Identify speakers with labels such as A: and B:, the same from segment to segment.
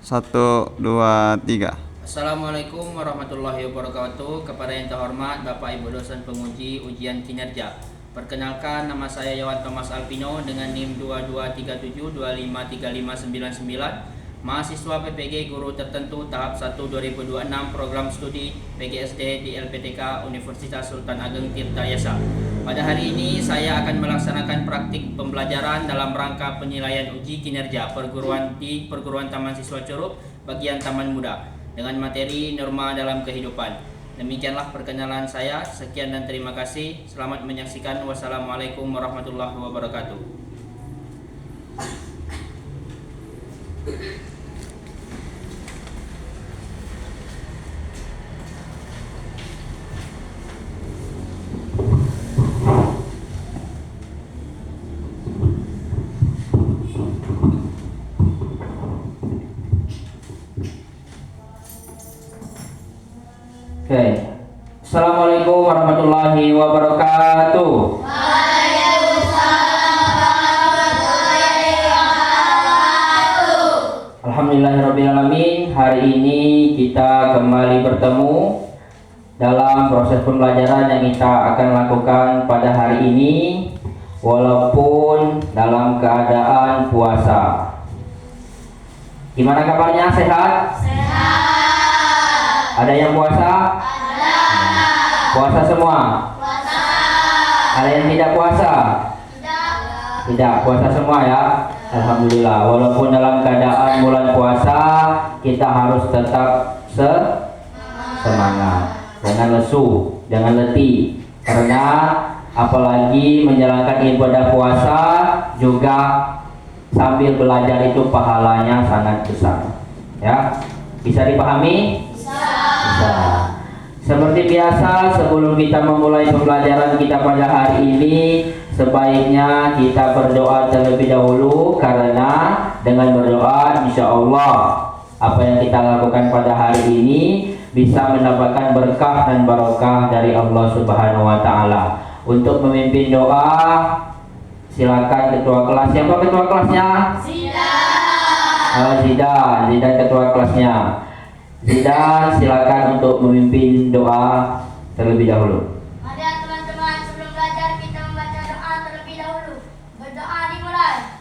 A: Satu, dua, tiga.
B: Assalamualaikum warahmatullahi wabarakatuh. Kepada yang terhormat Bapak Ibu dosen penguji ujian kinerja. Perkenalkan, nama saya Yawan Thomas Alpino dengan NIM 2237253599, mahasiswa PPG Guru Tertentu tahap 1 2026 program studi PGSD di LPTK Universitas Sultan Ageng Tirtayasa. Pada hari ini saya akan melaksanakan praktik pembelajaran dalam rangka penilaian uji kinerja perguruan di Perguruan Taman Siswa Curup bagian Taman Muda dengan materi norma dalam kehidupan. Demikianlah perkenalan saya. Sekian dan terima kasih. Selamat menyaksikan. Wassalamualaikum warahmatullahi wabarakatuh. Oke. Assalamualaikum warahmatullahi wabarakatuh. Alhamdulillahirrabbilalamin. Hari ini kita kembali bertemu dalam proses pembelajaran yang kita akan lakukan pada hari ini, walaupun dalam keadaan puasa. Gimana kabarnya? Sehat? Ada yang puasa?
C: Ada.
B: Puasa semua?
C: Puasa.
B: Ada yang tidak puasa?
C: Tidak.
B: Tidak, puasa semua ya. Alhamdulillah. Walaupun dalam keadaan bulan puasa, kita harus tetap semangat, jangan lesu, jangan letih. Karena apalagi menjalankan ibadah puasa juga sambil belajar itu pahalanya sangat besar. Ya, bisa dipahami? Bisa. Seperti biasa, sebelum kita memulai pembelajaran kita pada hari ini, sebaiknya kita berdoa terlebih dahulu, karena dengan berdoa insya Allah apa yang kita lakukan pada hari ini bisa mendapatkan berkah dan barokah dari Allah Subhanahu wa Ta'ala. Untuk memimpin doa, silakan ketua kelas. Siapa ketua kelasnya? Zidan ketua kelasnya. Zidan, silakan untuk memimpin doa terlebih dahulu.
C: Mari teman-teman, sebelum belajar kita membaca doa terlebih dahulu. Berdoa dimulai.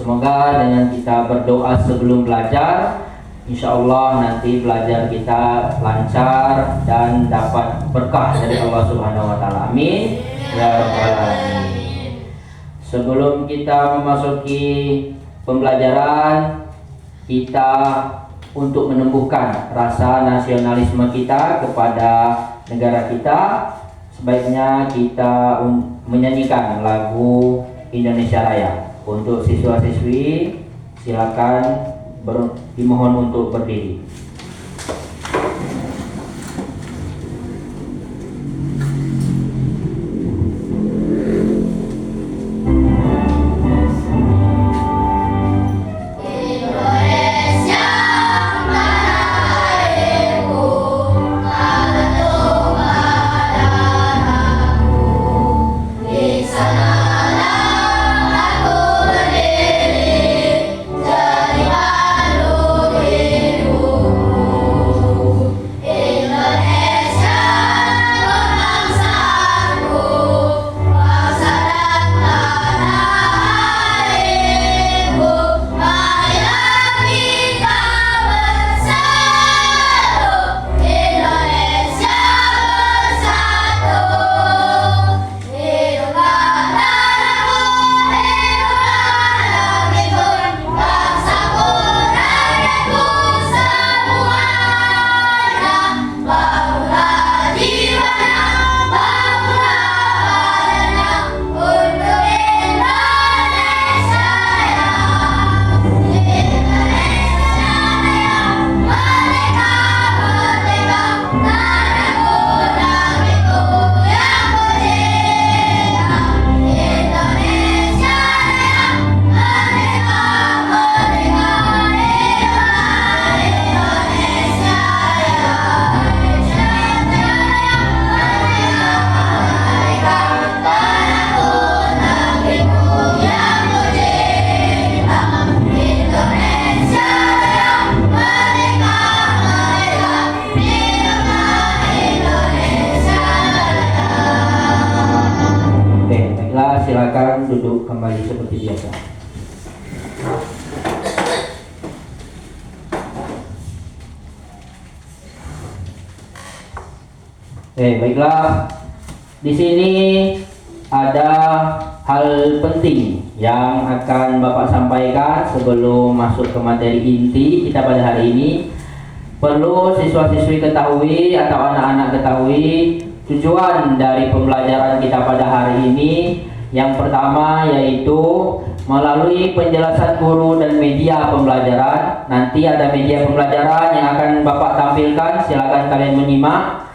C: Semoga dengan kita berdoa sebelum belajar, insya Allah nanti belajar kita lancar dan dapat berkah dari Allah Subhanahu wa Ta'ala. Amin ya rabbal alamin. Sebelum kita memasuki pembelajaran, kita untuk menumbuhkan rasa nasionalisme kita kepada negara kita, sebaiknya kita menyanyikan lagu Indonesia Raya. Untuk siswa-siswi silakan
B: dimohon untuk berdiri. Silakan duduk kembali seperti biasa. Baiklah. Di sini ada hal penting yang akan Bapak sampaikan sebelum masuk ke materi inti kita pada hari ini. Perlu siswa-siswi ketahui atau anak-anak ketahui tujuan dari pembelajaran kita pada hari ini. Yang pertama yaitu melalui penjelasan guru dan media pembelajaran. Nanti ada media pembelajaran yang akan Bapak tampilkan, silakan kalian menyimak.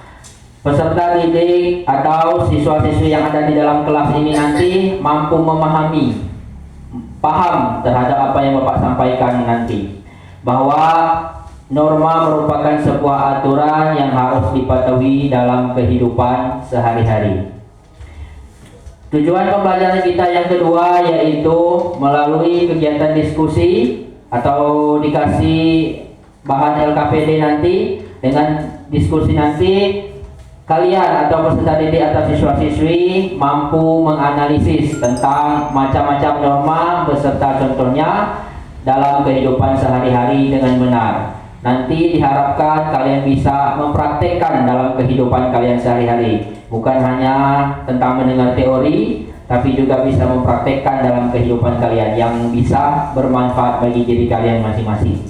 B: Peserta didik atau siswa-siswi yang ada di dalam kelas ini nanti mampu memahami, paham terhadap apa yang Bapak sampaikan nanti. Bahwa norma merupakan sebuah aturan yang harus dipatuhi dalam kehidupan sehari-hari. Tujuan pembelajaran kita yang kedua yaitu melalui kegiatan diskusi atau dikasih bahan LKPD nanti. Dengan diskusi nanti kalian atau peserta didik atau siswa-siswi mampu menganalisis tentang macam-macam norma beserta contohnya dalam kehidupan sehari-hari dengan benar. Nanti diharapkan kalian bisa mempraktekkan dalam kehidupan kalian sehari-hari. Bukan hanya tentang mendengar teori, tapi juga bisa mempraktekkan dalam kehidupan kalian yang bisa bermanfaat bagi diri kalian masing-masing.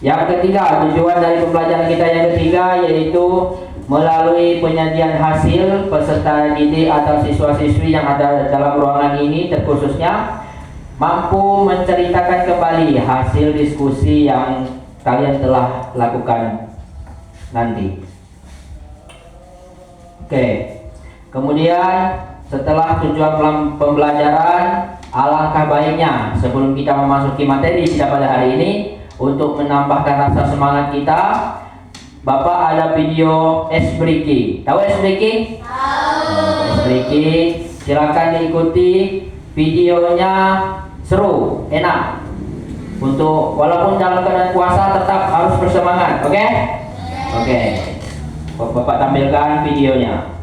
B: Yang ketiga, tujuan dari pembelajaran kita yang ketiga yaitu melalui penyajian hasil peserta didik atau siswa-siswi yang ada dalam ruangan ini terkhususnya mampu menceritakan kembali hasil diskusi yang kalian telah lakukan nanti. Kemudian setelah tujuan pembelajaran, alangkah baiknya sebelum kita memasuki materi kita pada hari ini, untuk menambahkan rasa semangat kita, Bapak ada video S-Breaking. Tahu S-Breaking? Tahu. S-Breaking, silakan diikuti. Videonya seru, enak. Untuk walaupun dalam keadaan puasa tetap harus bersemangat, oke? Oke. Bapak tampilkan videonya.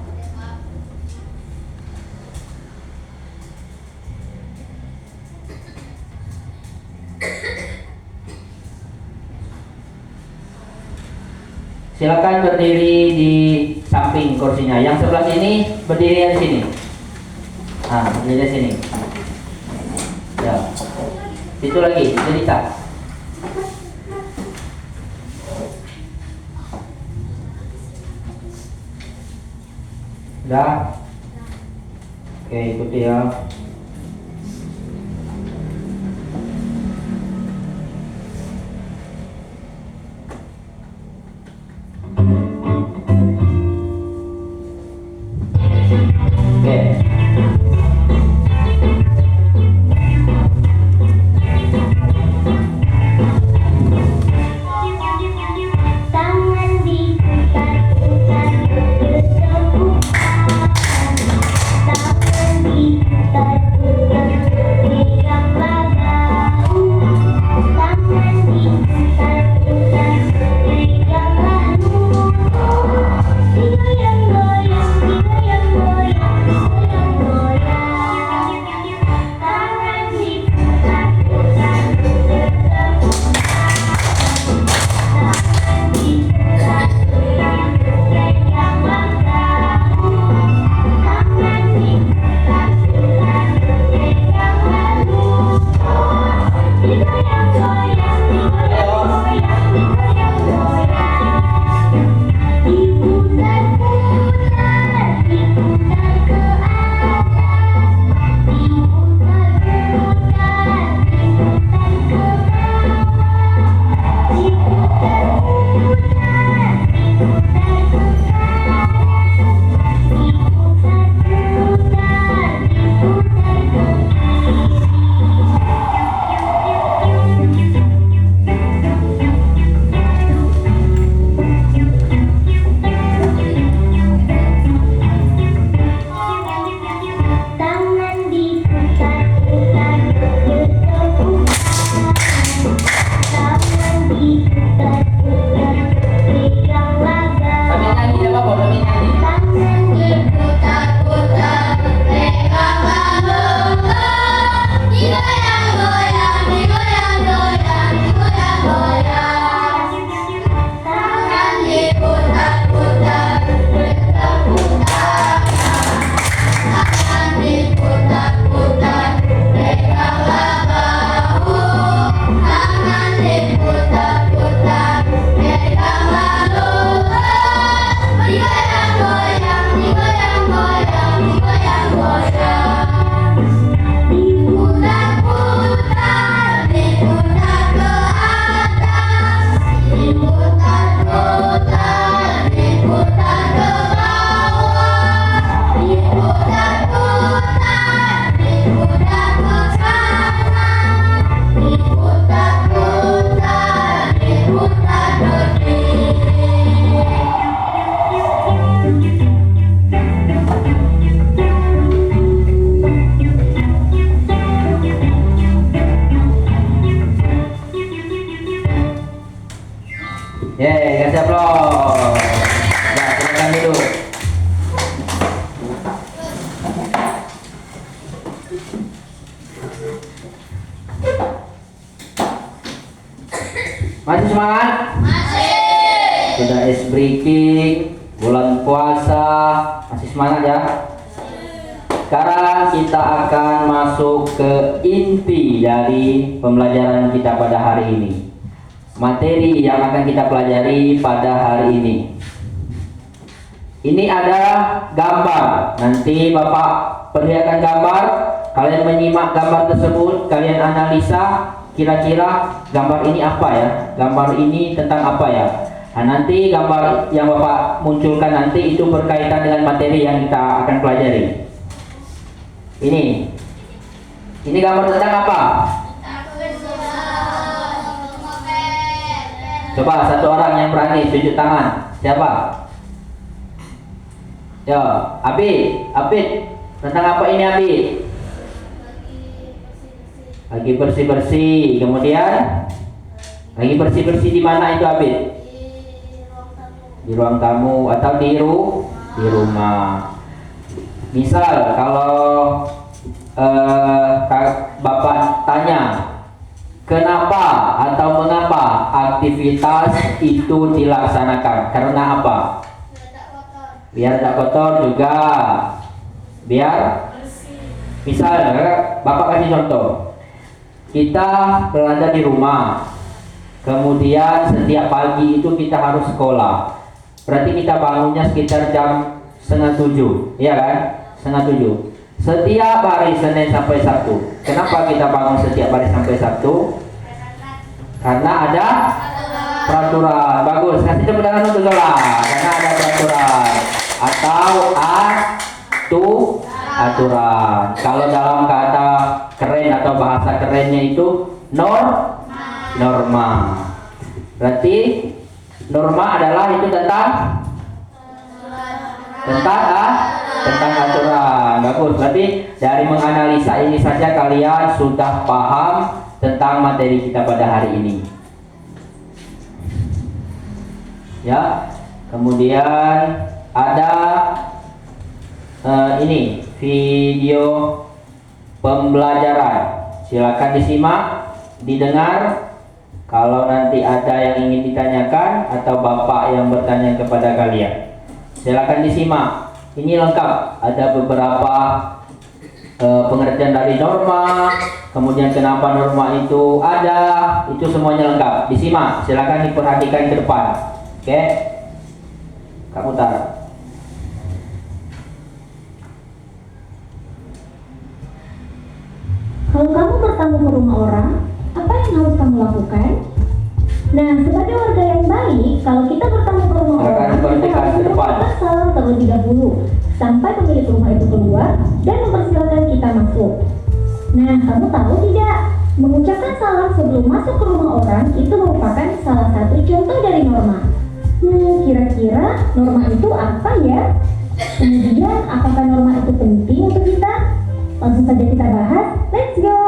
B: Silakan berdiri di samping kursinya. Yang sebelah sini berdiri di sini. Berdiri di sini. Ya. Itu lagi, cerita. Sudah? Oke, ikuti ya. Yeay, kasih aplaus. Ya, silakan duduk. Masih semangat? Masih. Sudah ice breaking, bulan puasa, masih semangat ya? Sekarang kita akan masuk ke inti dari pembelajaran kita pada hari ini. Materi yang akan kita pelajari pada hari ini. Ini ada gambar. Nanti Bapak perlihatkan gambar. Kalian menyimak gambar tersebut, kalian analisa kira-kira gambar ini apa ya? Gambar ini tentang apa ya? Nah, nanti gambar yang Bapak munculkan nanti itu berkaitan dengan materi yang kita akan pelajari. Ini gambar tentang apa? Coba satu orang yang berani tunjuk tangan. Siapa? Yo, Abid. Tentang apa ini Abid? Lagi bersih-bersih. Kemudian lagi bersih-bersih di mana itu Abid? Di ruang tamu atau di rumah. Misal kalau Bapak tanya kenapa atau mengapa aktivitas itu dilaksanakan, karena apa? Biar tidak kotor juga, biar misal Bapak kasih contoh, kita berada di rumah, kemudian setiap pagi itu kita harus sekolah, berarti kita bangunnya sekitar jam 6:30, iya kan? 6:30. Setiap hari Senin sampai Sabtu. Kenapa kita bangun setiap hari sampai Sabtu? Karena ada peraturan. Bagus. Kasih tepuk tangan untuk Zola. Karena ada peraturan atau aturan. Kalau dalam kata keren atau bahasa kerennya itu norma. Berarti norma adalah itu tentang aturan. Bagus. Berarti dari menganalisa ini saja kalian sudah paham tentang materi kita pada hari ini. Ya. Kemudian ada ini video pembelajaran. Silakan disimak, didengar. Kalau nanti ada yang ingin ditanyakan atau Bapak yang bertanya kepada kalian, silakan disimak. Ini lengkap, ada beberapa pengertian dari norma, kemudian kenapa norma itu ada, itu semuanya lengkap. Disimak, silakan diperhatikan ke depan. Oke, Kak Mutar.
D: Kalau kamu bertamu ke rumah orang, apa yang harus kamu lakukan? Nah, sebagai warga yang baik, kalau kita bertamu ke rumah orang, kita harus mengucapkan salam terlebih dahulu sampai pemilik rumah itu keluar dan mempersilahkan kita masuk. Nah, kamu tahu tidak? Mengucapkan salam sebelum masuk ke rumah orang itu merupakan salah satu contoh dari norma. Kira-kira norma itu apa ya? Kemudian, apakah norma itu penting untuk kita? Langsung saja kita bahas. Let's go!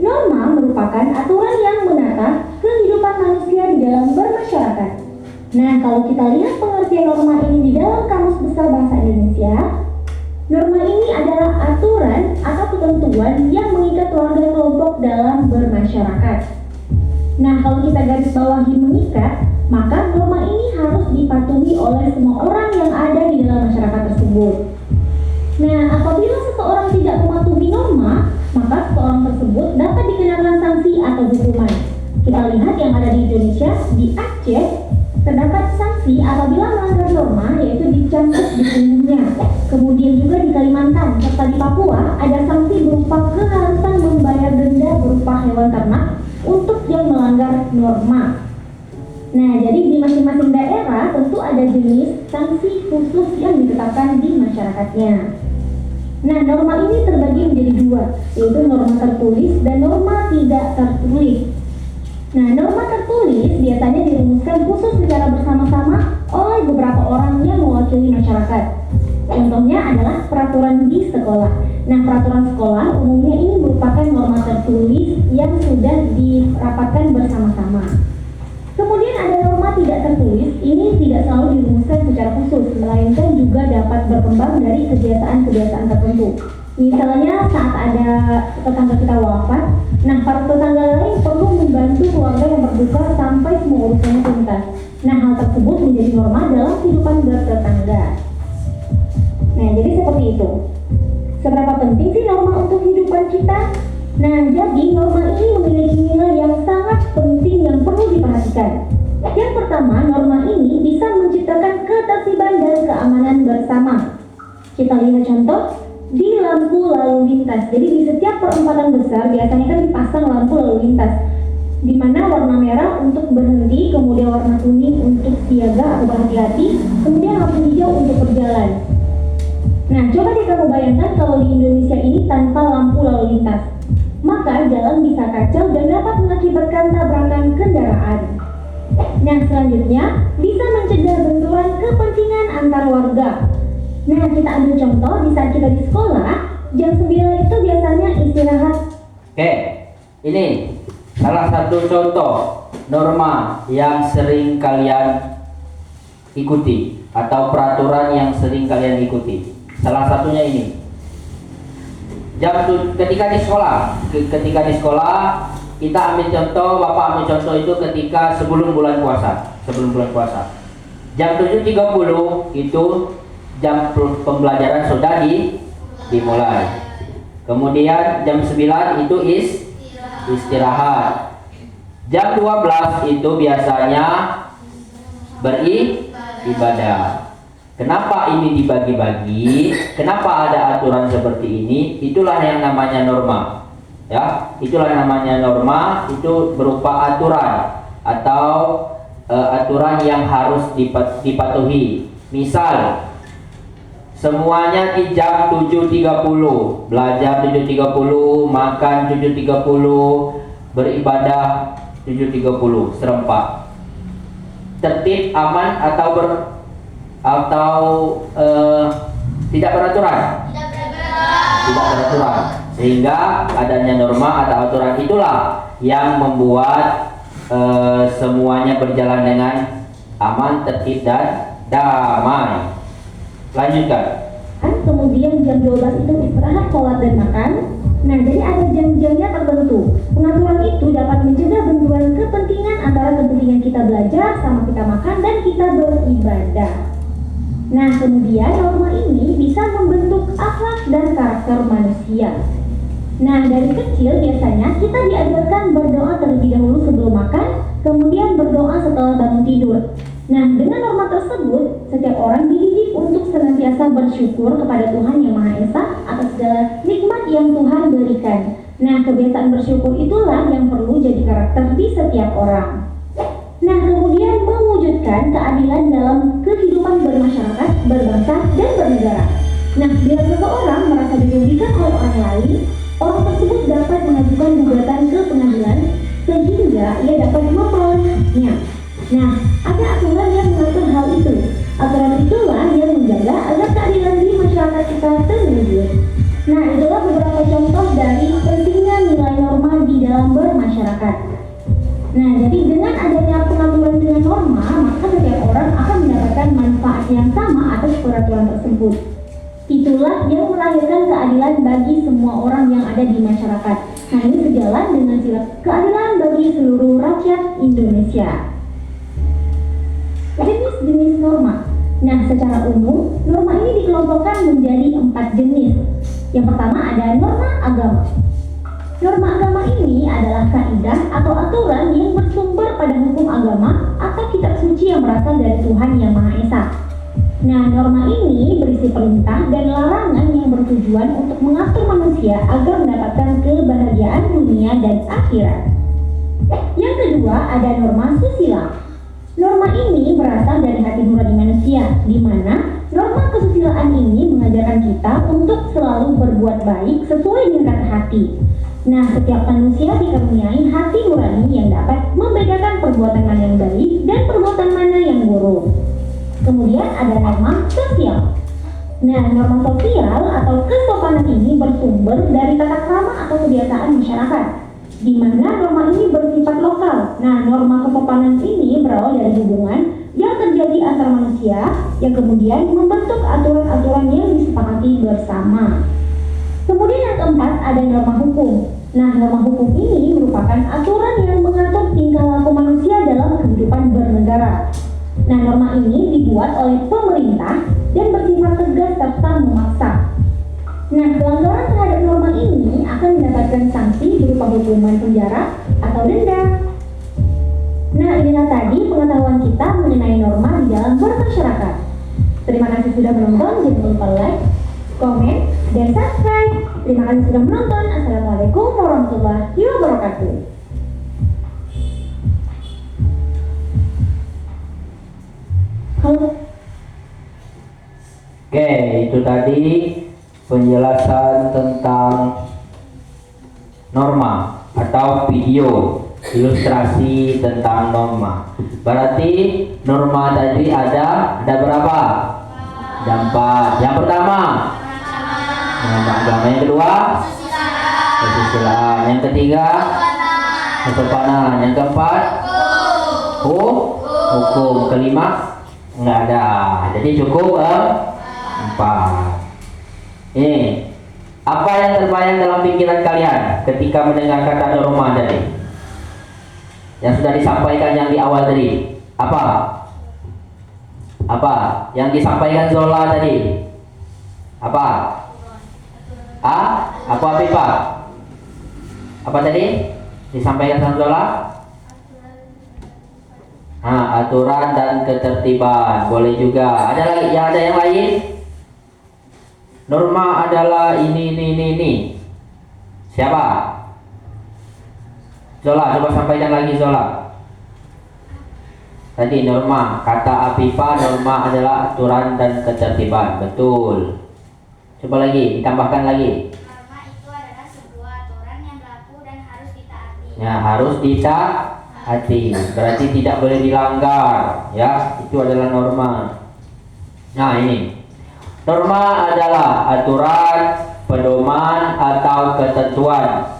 D: Norma merupakan aturan yang menata kehidupan manusia di dalam bermasyarakat. Nah, kalau kita lihat pengertian norma ini di dalam Kamus Besar Bahasa Indonesia, norma ini adalah aturan atau ketentuan yang mengikat warga kelompok dalam bermasyarakat. Nah, kalau kita garis bawahi mengikat, maka norma ini harus dipatuhi oleh semua orang yang ada di dalam masyarakat tersebut. Nah, apabila seseorang tidak mematuhi norma, maka seseorang tersebut dapat dikenakan sanksi atau hukuman. Kita lihat yang ada di Indonesia, di Aceh, terdapat sanksi apabila melanggar norma, yaitu dicambuk di punggungnya. Kemudian juga di Kalimantan serta di Papua ada sanksi berupa keharusan membayar denda berupa hewan ternak untuk yang melanggar norma. Nah, jadi di masing-masing daerah tentu ada jenis sanksi khusus yang ditetapkan di masyarakatnya. Nah, norma ini terbagi menjadi dua, yaitu norma tertulis dan norma tidak tertulis. Nah, norma tertulis tertulis biasanya dirumuskan khusus secara bersama-sama oleh beberapa orang yang mewakili masyarakat. Contohnya adalah peraturan di sekolah. Nah, peraturan sekolah umumnya ini merupakan norma tertulis yang sudah dirapatkan bersama-sama. Kemudian ada norma tidak tertulis, ini tidak selalu dirumuskan secara khusus, melainkan juga dapat berkembang dari kebiasaan-kebiasaan tertentu. Misalnya saat ada tetangga kita wafat, nah para tetangga lain perlu membantu keluarga yang berduka sampai semua urusannya tuntas. Nah, hal tersebut menjadi norma dalam kehidupan bertetangga. Nah, jadi seperti itu. Seberapa penting sih norma untuk kehidupan kita? Nah, jadi norma ini memiliki nilai yang sangat penting yang perlu diperhatikan. Yang pertama, norma ini bisa menciptakan ketertiban dan keamanan bersama. Kita lihat contoh di lampu lalu lintas. Jadi di setiap perempatan besar biasanya kan dipasang lampu lalu lintas, di mana warna merah untuk berhenti, kemudian warna kuning untuk siaga atau berhati-hati, kemudian lampu hijau untuk berjalan. Nah, coba deh kamu bayangkan kalau di Indonesia ini tanpa lampu lalu lintas, maka jalan bisa kacau dan dapat mengakibatkan tabrakan kendaraan. Nah, selanjutnya bisa mencegah benturan kepentingan antar warga. Nah, kita ambil contoh di saat kita di sekolah, jam 9 itu biasanya istirahat.
B: Oke, ini salah satu contoh norma yang sering kalian ikuti atau peraturan yang sering kalian ikuti. Salah satunya ini. Ketika di sekolah, kita ambil contoh, Bapak ambil contoh itu ketika sebelum bulan puasa. Jam 7.30 itu jam pembelajaran sudah dimulai. Kemudian jam 9 itu istirahat. Jam 12 itu biasanya beribadah. Kenapa ini dibagi-bagi? Kenapa ada aturan seperti ini? Itulah yang namanya norma. Ya, itulah yang namanya norma, itu berupa aturan atau aturan yang harus dipatuhi. Misal semuanya di jam 7.30, belajar 7.30, makan 7.30, beribadah 7.30, serempak. Tertib, aman atau tidak beraturan? Tidak beraturan. Sehingga adanya norma atau aturan itulah yang membuat semuanya berjalan dengan aman, tertib dan damai. Lanjutkan.
D: Kemudian jam 12 itu istirahat, sholat dan makan. Nah, jadi ada jam-jamnya tertentu. Pengaturan itu dapat mencegah benturan kepentingan antara kepentingan kita belajar sama kita makan dan kita beribadah. Nah, kemudian norma ini bisa membentuk akhlak dan karakter manusia. Nah, dari kecil biasanya kita diajarkan berdoa terlebih dahulu sebelum makan, kemudian berdoa setelah bangun tidur. Nah, dengan norma tersebut, setiap orang dididik untuk senantiasa bersyukur kepada Tuhan Yang Maha Esa atas segala nikmat yang Tuhan berikan. Nah, kebiasaan bersyukur itulah yang perlu jadi karakter di setiap orang. Nah, kemudian mewujudkan keadilan dalam kehidupan bermasyarakat, berbangsa, dan bernegara. Nah, bila seseorang merasa dirugikan oleh orang lain, orang tersebut dapat mengajukan gugatan ke pengadilan sehingga ia dapat memperoleh haknya. Nah, ada aturan yang mengatur hal itu. Aturan itulah yang menjaga agar keadilan di masyarakat kita terwujud. Nah, itulah beberapa contoh dari pentingnya nilai norma di dalam bermasyarakat. Nah, jadi dengan adanya pengaturan dengan norma, maka setiap orang akan mendapatkan manfaat yang sama atas peraturan tersebut. Itulah yang melahirkan keadilan bagi semua orang yang ada di masyarakat. Nah, ini sejalan dengan sila keadilan bagi seluruh rakyat Indonesia. Jenis-jenis norma. Nah, secara umum, norma ini dikelompokkan menjadi 4 jenis. Yang pertama ada norma agama. Norma agama ini adalah kaidah atau aturan yang bersumber pada hukum agama atau kitab suci yang berasal dari Tuhan Yang Maha Esa. Nah, norma ini berisi perintah dan larangan yang bertujuan untuk mengatur manusia agar mendapatkan kebahagiaan dunia dan akhirat. Yang kedua ada norma susila. Norma ini berasal dari hati nurani manusia, di mana norma kesusilaan ini mengajarkan kita untuk selalu berbuat baik sesuai dengan kata hati. Nah, setiap manusia dikaruniai hati nurani yang dapat membedakan perbuatan mana yang baik dan perbuatan mana yang buruk. Kemudian ada norma sosial. Nah, norma sosial atau kesopanan ini bersumber dari tata krama atau kebiasaan masyarakat, di mana norma ini bersifat lokal. Nah, norma kesopanan ini berawal dari hubungan yang terjadi antar manusia yang kemudian membentuk aturan-aturan yang disepakati bersama. Kemudian yang keempat ada norma hukum. Nah, norma hukum ini merupakan aturan yang mengatur tingkah laku manusia dalam kehidupan bernegara. Nah, norma ini dibuat oleh pemerintah dan bersifat tegas serta memaksa. Nah, pelanggaran terhadap norma ini akan mendapatkan sanksi berupa hukuman penjara atau denda. Nah, inilah tadi pengetahuan kita mengenai norma di dalam bermasyarakat. Terima kasih sudah menonton. Jangan lupa like, komen, dan subscribe. Terima kasih sudah menonton. Assalamualaikum warahmatullahi wabarakatuh. Halo.
B: Oke, itu tadi penjelasan tentang norma atau video ilustrasi tentang norma. Berarti norma tadi ada berapa? Ada 4. Yang pertama norma agama, yang kedua kesusilaan, yang ketiga kesopanan, yang keempat hukum, kelima enggak ada. Jadi cukup 4. Ini apa yang terbayang dalam pikiran kalian ketika mendengar kata norma tadi? Yang sudah disampaikan yang di awal tadi. Apa? Yang disampaikan Zola tadi? Apa? Apa Pipa? Apa tadi? Disampaikan sama Zola? Aturan dan ketertiban. Boleh juga. Ada lagi? Ada yang lain? Norma adalah ini. Siapa? Zola, coba sampaikan lagi Zola. Tadi norma, kata Afifa, norma adalah aturan dan ketertiban. Betul. Coba lagi, ditambahkan lagi.
C: Norma itu adalah sebuah aturan yang berlaku dan harus ditaati.
B: Ya, harus ditaati. Berarti tidak boleh dilanggar. Ya, itu adalah norma. Nah, ini. Norma adalah aturan, pedoman atau ketentuan,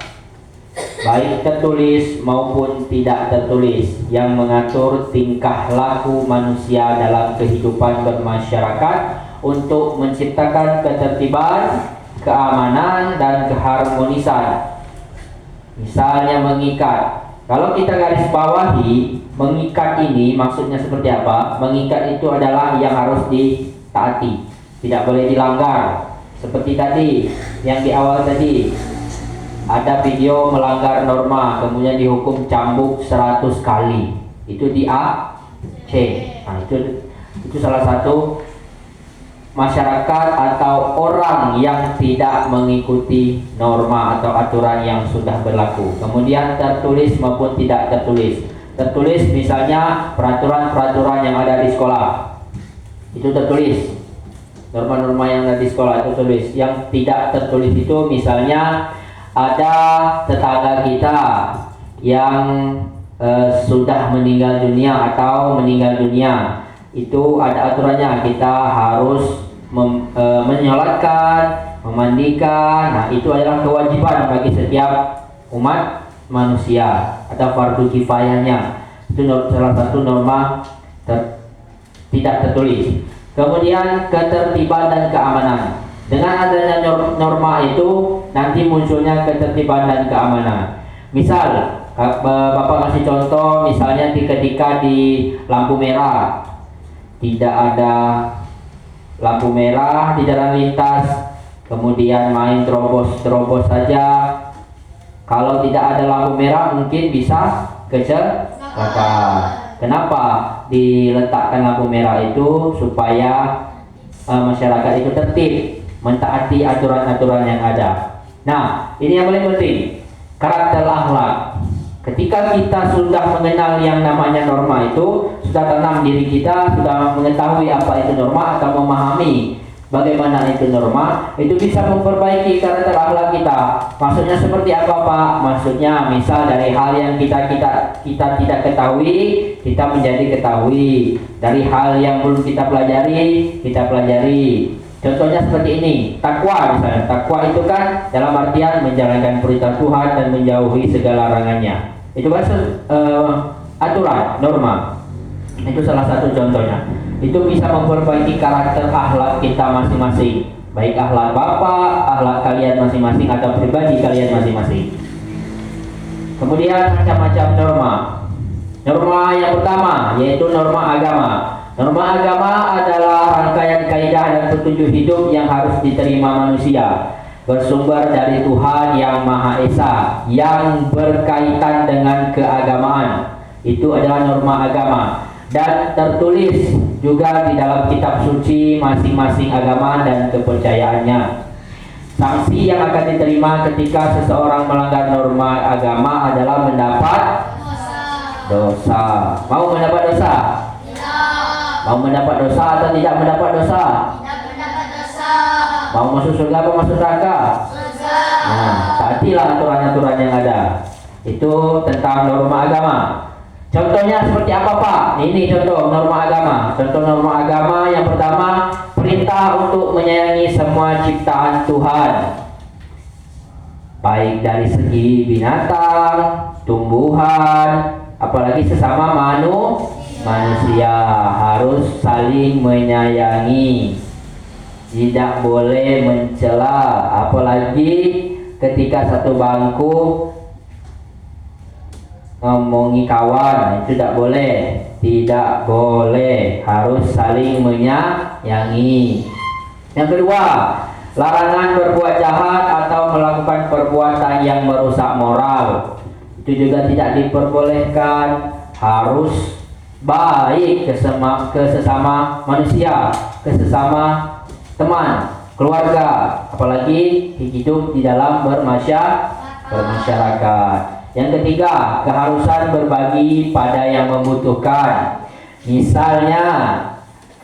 B: baik tertulis maupun tidak tertulis, yang mengatur tingkah laku manusia dalam kehidupan bermasyarakat untuk menciptakan ketertiban, keamanan, dan keharmonisan. Misalnya mengikat. Kalau kita garis bawahi, mengikat ini maksudnya seperti apa? Mengikat itu adalah yang harus ditaati, tidak boleh dilanggar. Seperti tadi yang di awal tadi, ada video melanggar norma kemudian dihukum cambuk 100 kali. Itu di AC. Nah, itu salah satu masyarakat atau orang yang tidak mengikuti norma atau aturan yang sudah berlaku. Kemudian tertulis maupun tidak tertulis. Tertulis misalnya peraturan-peraturan yang ada di sekolah. Itu tertulis. Norma-norma yang ada di sekolah itu tulis. Yang tidak tertulis itu misalnya ada tetangga kita yang sudah meninggal dunia atau meninggal dunia, itu ada aturannya, kita harus menyolatkan, memandikan. Nah, itu adalah kewajiban bagi setiap umat manusia atau fardu kifayahnya. Itu salah satu norma tidak tertulis. Kemudian ketertiban dan keamanan. Dengan adanya norma itu nanti munculnya ketertiban dan keamanan. Misal, Bapak kasih contoh, misalnya ketika di lampu merah, tidak ada lampu merah di jalan lintas, kemudian main terobos saja. Kalau tidak ada lampu merah mungkin bisa kecelakaan. Kenapa diletakkan lampu merah itu? Supaya masyarakat itu tertib, mentaati aturan-aturan yang ada. Nah, ini yang paling penting, karakter akhlak. Ketika kita sudah mengenal yang namanya norma itu, sudah tanam diri kita, sudah mengetahui apa itu norma atau memahami Bagaimana itu norma? Itu bisa memperbaiki karakter akhlak kita. Maksudnya seperti apa, Pak? Maksudnya misal dari hal yang kita tidak ketahui, kita menjadi ketahui. Dari hal yang belum kita pelajari, kita pelajari. Contohnya seperti ini, takwa misalnya. Takwa itu kan dalam artian menjalankan perintah Tuhan dan menjauhi segala larangannya. Itu kan aturan, norma. Itu salah satu contohnya. Itu bisa memperbaiki karakter akhlak kita masing-masing, baik akhlak bapak, akhlak kalian masing-masing atau pribadi kalian masing-masing. Kemudian macam-macam norma. Norma yang pertama yaitu norma agama. Norma agama adalah rangkaian kaidah dan petunjuk hidup yang harus diterima manusia, bersumber dari Tuhan yang Maha Esa, yang berkaitan dengan keagamaan. Itu adalah norma agama dan tertulis juga di dalam kitab suci masing-masing agama dan kepercayaannya. Sanksi yang akan diterima ketika seseorang melanggar norma agama adalah mendapat dosa. Mau mendapat dosa?
C: Tidak.
B: Mau mendapat dosa atau tidak mendapat dosa?
C: Tidak mendapat dosa.
B: Mau masuk surga atau masuk neraka?
C: Surga.
B: Nah, taatilah aturan-aturan yang ada. Itu tentang norma agama. Contohnya seperti apa, Pak? Ini contoh norma agama. Contoh norma agama yang pertama, perintah untuk menyayangi semua ciptaan Tuhan, baik dari segi binatang, tumbuhan, apalagi sesama manusia. Harus saling menyayangi, tidak boleh mencela, apalagi ketika satu bangku ngomongi kawan, itu tidak boleh, harus saling menyayangi. Yang kedua, larangan berbuat jahat atau melakukan perbuatan yang merusak moral, itu juga tidak diperbolehkan. Harus baik ke sesama manusia, ke sesama teman, keluarga, apalagi hidup di dalam bermasyarakat. Yang ketiga, keharusan berbagi pada yang membutuhkan. Misalnya,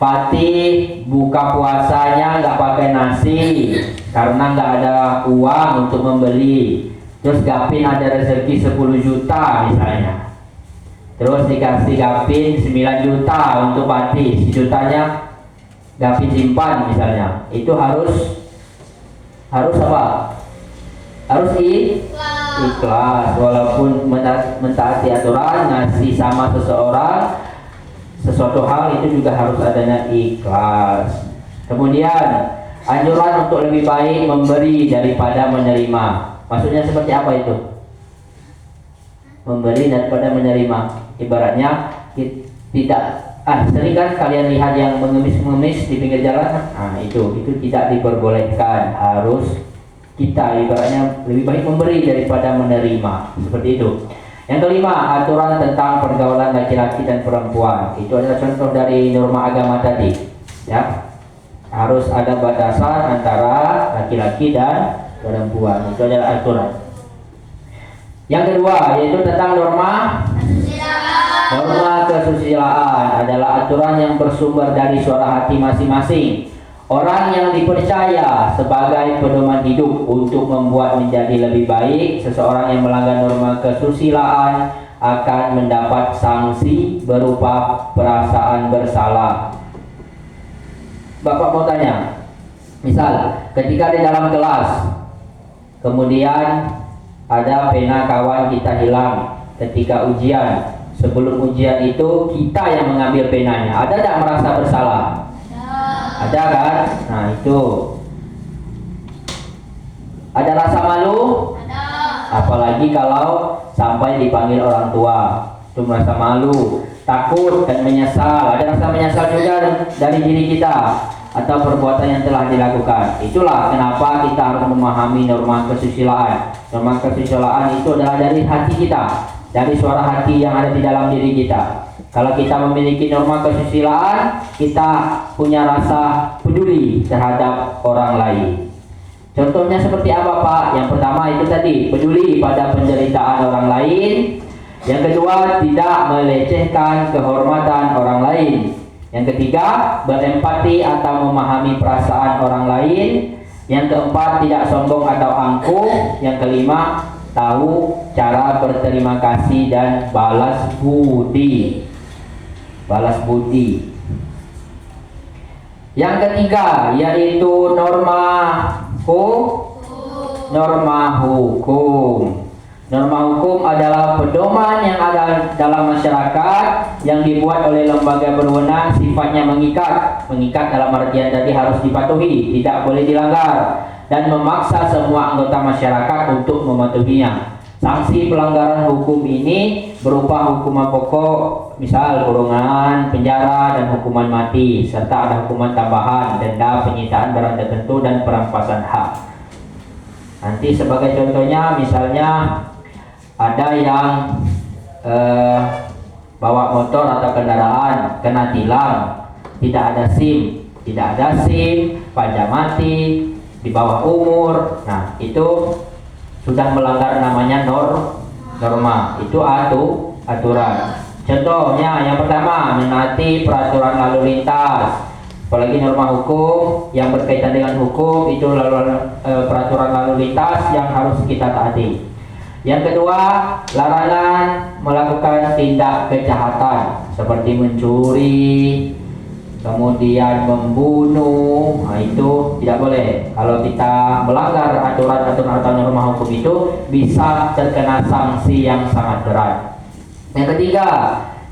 B: Fatih buka puasanya nggak pakai nasi karena nggak ada uang untuk membeli. Terus Gapin ada rezeki 10 juta misalnya. Terus dikasih Gapin 9 juta untuk Fatih, 1 jutanya Gapin simpan misalnya. Itu harus apa? Harus ikhlas, walaupun mentaati aturan, ngasih sama seseorang sesuatu hal itu juga harus adanya ikhlas. Kemudian anjuran untuk lebih baik memberi daripada menerima. Maksudnya seperti apa itu? Memberi daripada menerima. Ibaratnya tidak sering kan kalian lihat yang mengemis-mengemis di pinggir jalan. Nah, itu tidak diperbolehkan. Harus kita ibaratnya lebih baik memberi daripada menerima, seperti itu. Yang kelima, aturan tentang pergaulan laki-laki dan perempuan. Itu adalah contoh dari norma agama tadi, ya. Harus ada batasan antara laki-laki dan perempuan. Itu adalah aturan. Yang kedua, yaitu tentang norma kesusilaan adalah aturan yang bersumber dari suara hati masing-masing. Orang yang dipercaya sebagai pedoman hidup untuk membuat menjadi lebih baik. Seseorang yang melanggar norma kesusilaan akan mendapat sanksi berupa perasaan bersalah. Bapak mau tanya, misal ketika di dalam kelas, kemudian ada pena kawan kita hilang ketika ujian. Sebelum ujian itu kita yang mengambil penanya. Ada tidak merasa bersalah? Ada kan? Nah, itu. Ada rasa malu?
C: Ada.
B: Apalagi kalau sampai dipanggil orang tua, itu merasa malu, takut dan menyesal. Ada rasa menyesal juga dari diri kita atau perbuatan yang telah dilakukan. Itulah kenapa kita harus memahami norma kesusilaan. Norma kesusilaan itu adalah dari hati kita, dari suara hati yang ada di dalam diri kita. Kalau kita memiliki norma kesusilaan, kita punya rasa peduli terhadap orang lain. Contohnya seperti apa, Pak? Yang pertama itu tadi, peduli pada penderitaan orang lain. Yang kedua, tidak melecehkan kehormatan orang lain. Yang ketiga, berempati atau memahami perasaan orang lain. Yang keempat, tidak sombong atau angkuh. Yang kelima, tahu cara berterima kasih dan balas budi. Balas budi. Yang ketiga yaitu norma hukum. Norma hukum adalah pedoman yang ada dalam masyarakat yang dibuat oleh lembaga berwenang, sifatnya mengikat. Mengikat dalam artian tadi harus dipatuhi, tidak boleh dilanggar, dan memaksa semua anggota masyarakat untuk mematuhinya. Sanksi pelanggaran hukum ini berupa hukuman pokok, misal kurungan, penjara, dan hukuman mati, serta ada hukuman tambahan, denda, penyitaan barang tertentu, dan perampasan hak. Nanti sebagai contohnya, misalnya ada yang bawa motor atau kendaraan kena tilang, tidak ada SIM, pajak mati, di bawah umur. Nah, itu sudah melanggar namanya norma. Itu aturan. Contohnya yang pertama, menaati peraturan lalu lintas. Apalagi norma hukum yang berkaitan dengan hukum itu peraturan lalu lintas yang harus kita taati. Yang kedua, larangan melakukan tindak kejahatan seperti mencuri, kemudian membunuh. Nah, itu tidak boleh. Kalau kita melanggar aturan-aturan atau norma hukum itu bisa terkena sanksi yang sangat berat. Yang ketiga,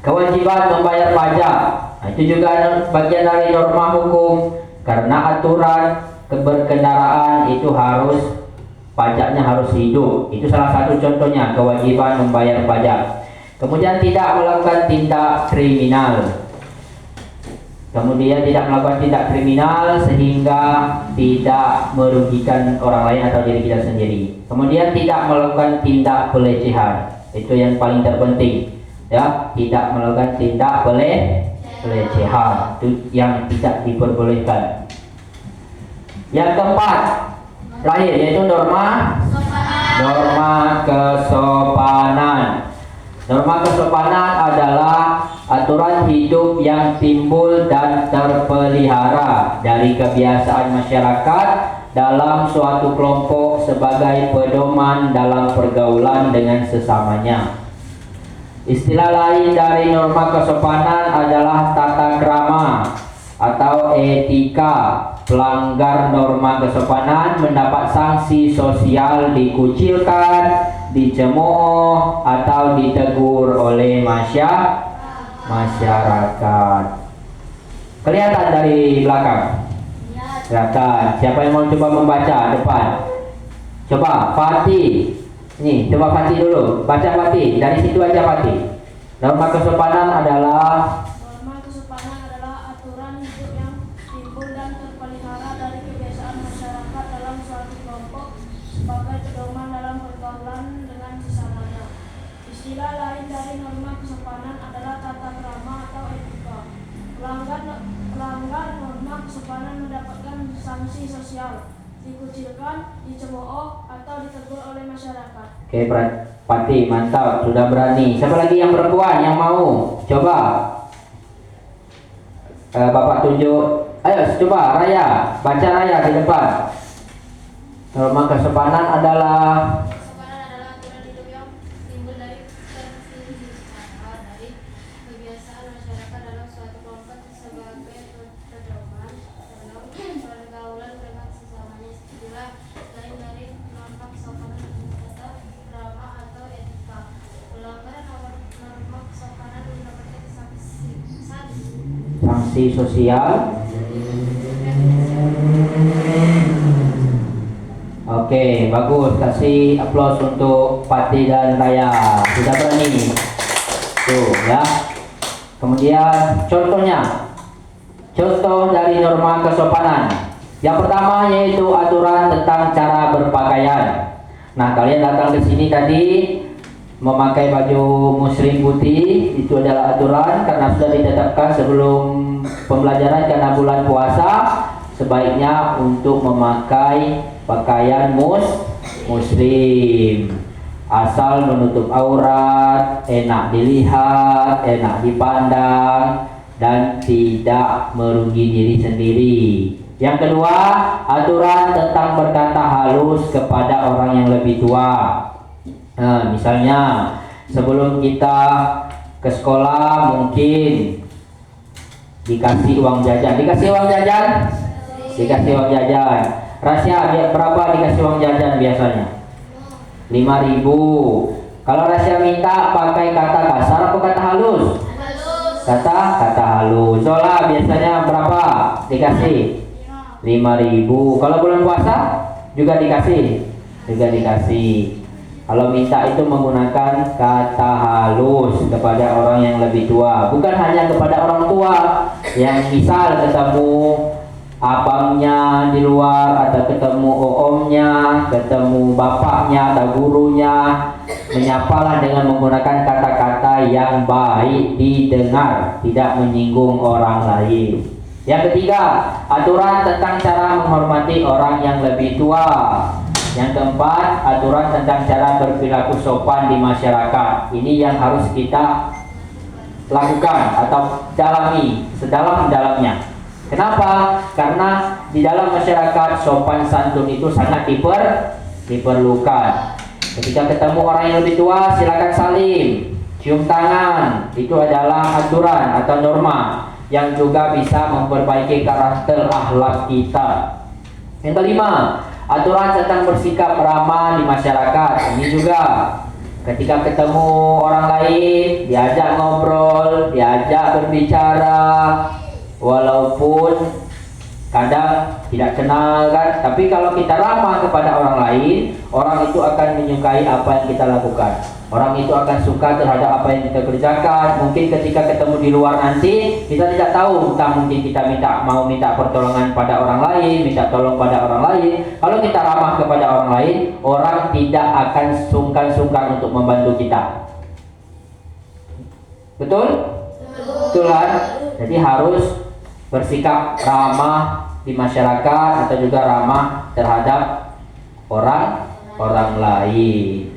B: kewajiban membayar pajak. Nah, itu juga bagian dari norma hukum, karena aturan berkendaraan itu pajaknya harus hidup. Itu salah satu contohnya, kewajiban membayar pajak. Kemudian tidak melakukan tindak kriminal sehingga tidak merugikan orang lain atau diri kita sendiri. Kemudian tidak melakukan tindak pelecehan. Itu yang paling terpenting, ya, tidak melakukan tindak pelecehan. Itu yang tidak diperbolehkan. Yang keempat, terakhir, yaitu norma kesopanan. Norma kesopanan adalah aturan hidup yang timbul dan terpelihara dari kebiasaan masyarakat dalam suatu kelompok sebagai pedoman dalam pergaulan dengan sesamanya. Istilah lain dari norma kesopanan adalah tata krama atau etika. Pelanggar norma kesopanan mendapat sanksi sosial, dikucilkan, dicemooh, atau ditegur oleh masyarakat. Kelihatan dari belakang? Kelihatan. Siapa yang mau coba membaca depan? Coba Fatih. Nih, coba Fatih dulu. Baca Fatih. Dari situ aja Fatih. Norma kesopanan adalah
C: aturan hidup yang timbul dan terpelihara dari kebiasaan masyarakat dalam suatu kelompok sebagai pedoman dalam pergaulan dengan sesamanya. Istilah lain dari norma kesopanan adalah tata krama atau etika. Pelanggar norma kesopanan mendapatkan sanksi sosial, dikucilkan, dicemooh, atau ditegur oleh masyarakat.
B: Oke, Pati, mantap, sudah berani. Siapa lagi yang perempuan yang mau? Coba. Bapak tunjuk. Ayo, coba Raya, baca Raya di depan. Norma kesopanan adalah
C: aturan hidup yang timbul dari kebiasaan masyarakat dalam suatu kelompok sebagai pedoman dalam pergaulan dengan sesamanya. Istilah lain dari norma kesopanan adalah krama atau etika. Pelanggar norma kesopanan mendapatkan
B: sanksi sosial. Oke, bagus. Kasih aplaus untuk Pati dan Raya. Sudah berani. Tuh, ya. Kemudian contoh dari norma kesopanan. Yang pertama yaitu aturan tentang cara berpakaian. Nah, kalian datang ke sini tadi memakai baju muslim putih, itu adalah aturan karena sudah ditetapkan sebelum pembelajaran, karena bulan puasa sebaiknya untuk memakai pakaian muslim, asal menutup aurat, enak dilihat, enak dipandang, dan tidak merugi diri sendiri. Yang kedua, aturan tentang berkata halus kepada orang yang lebih tua. Nah, misalnya sebelum kita ke sekolah mungkin dikasih uang jajan. Dikasih uang jajan? Dikasih uang jajan. Rahasia berapa dikasih uang jajan biasanya? 5.000. Kalau rahasia minta pakai kata kasar atau kata halus? Kata halus. Zola biasanya berapa dikasih? 5.000. Kalau bulan puasa juga dikasih? Juga dikasih. Kalau minta itu menggunakan kata halus kepada orang yang lebih tua. Bukan hanya kepada orang tua, yang misal ketemu abangnya di luar, atau ketemu omnya, ketemu bapaknya atau gurunya, menyapalah dengan menggunakan kata-kata yang baik didengar, tidak menyinggung orang lain. Yang ketiga, aturan tentang cara menghormati orang yang lebih tua. Yang keempat, aturan tentang cara berperilaku sopan di masyarakat. Ini yang harus kita lakukan atau dalami sedalam-dalamnya. Kenapa? Karena di dalam masyarakat sopan santun itu sangat diperlukan. Ketika ketemu orang yang lebih tua, silakan salim, cium tangan. Itu adalah aturan atau norma yang juga bisa memperbaiki karakter akhlak kita. Yang kelima, aturan tentang bersikap ramah di masyarakat. Ini juga ketika ketemu orang lain, diajak ngobrol, diajak berbicara, walaupun kadang tidak kenal kan, tapi kalau kita ramah kepada orang lain, orang itu akan menyukai apa yang kita lakukan. Orang itu akan suka terhadap apa yang kita kerjakan. Mungkin ketika ketemu di luar nanti, kita tidak tahu, entah mungkin kita mau minta pertolongan pada orang lain, minta tolong pada orang lain. Kalau kita ramah kepada orang lain, orang tidak akan sungkan-sungkan untuk membantu kita. Betul? Betul kan? Jadi harus bersikap ramah di masyarakat atau juga ramah terhadap orang lain.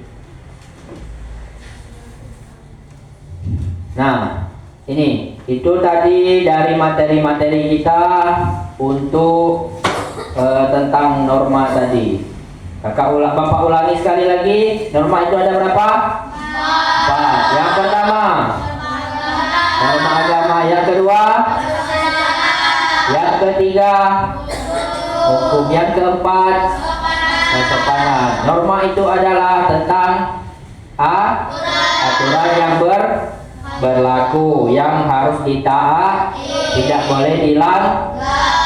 B: Nah, itu tadi dari materi-materi kita untuk tentang norma tadi. Bapak ulangi sekali lagi. Norma itu ada berapa? 4. Yang pertama, norma agama. Yang kedua, yang ketiga, hukum. Yang keempat, kesopanan. Norma itu adalah tentang aturan yang berlaku, yang harus ditaati, tidak boleh dilanggar.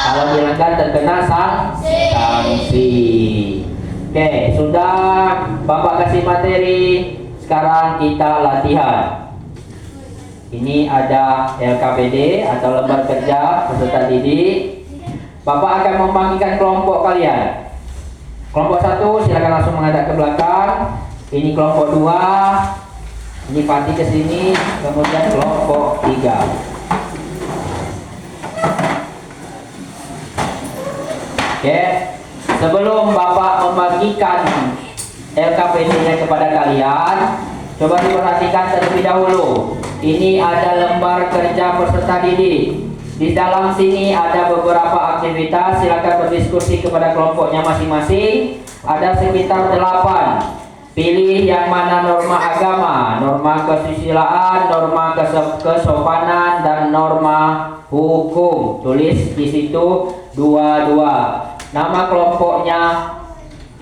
B: Kalau dilanggar terkena sanksi. Oke, sudah Bapak kasih materi. Sekarang kita latihan. Ini ada LKPD atau lembar kerja peserta didik. Bapak akan membagikan kelompok kalian. Kelompok 1 silakan langsung menghadap ke belakang. Ini kelompok 2. Ini Pati ke sini, kemudian kelompok 3. Oke. Sebelum Bapak membagikan LKPD-nya kepada kalian, coba diperhatikan terlebih dahulu. Ini ada lembar kerja peserta didik. Di dalam sini ada beberapa aktivitas. Silakan berdiskusi kepada kelompoknya masing-masing. Ada sekitar 8. Pilih yang mana norma agama, norma kesusilaan, norma kesopanan, dan norma hukum. Tulis di situ 2. Nama kelompoknya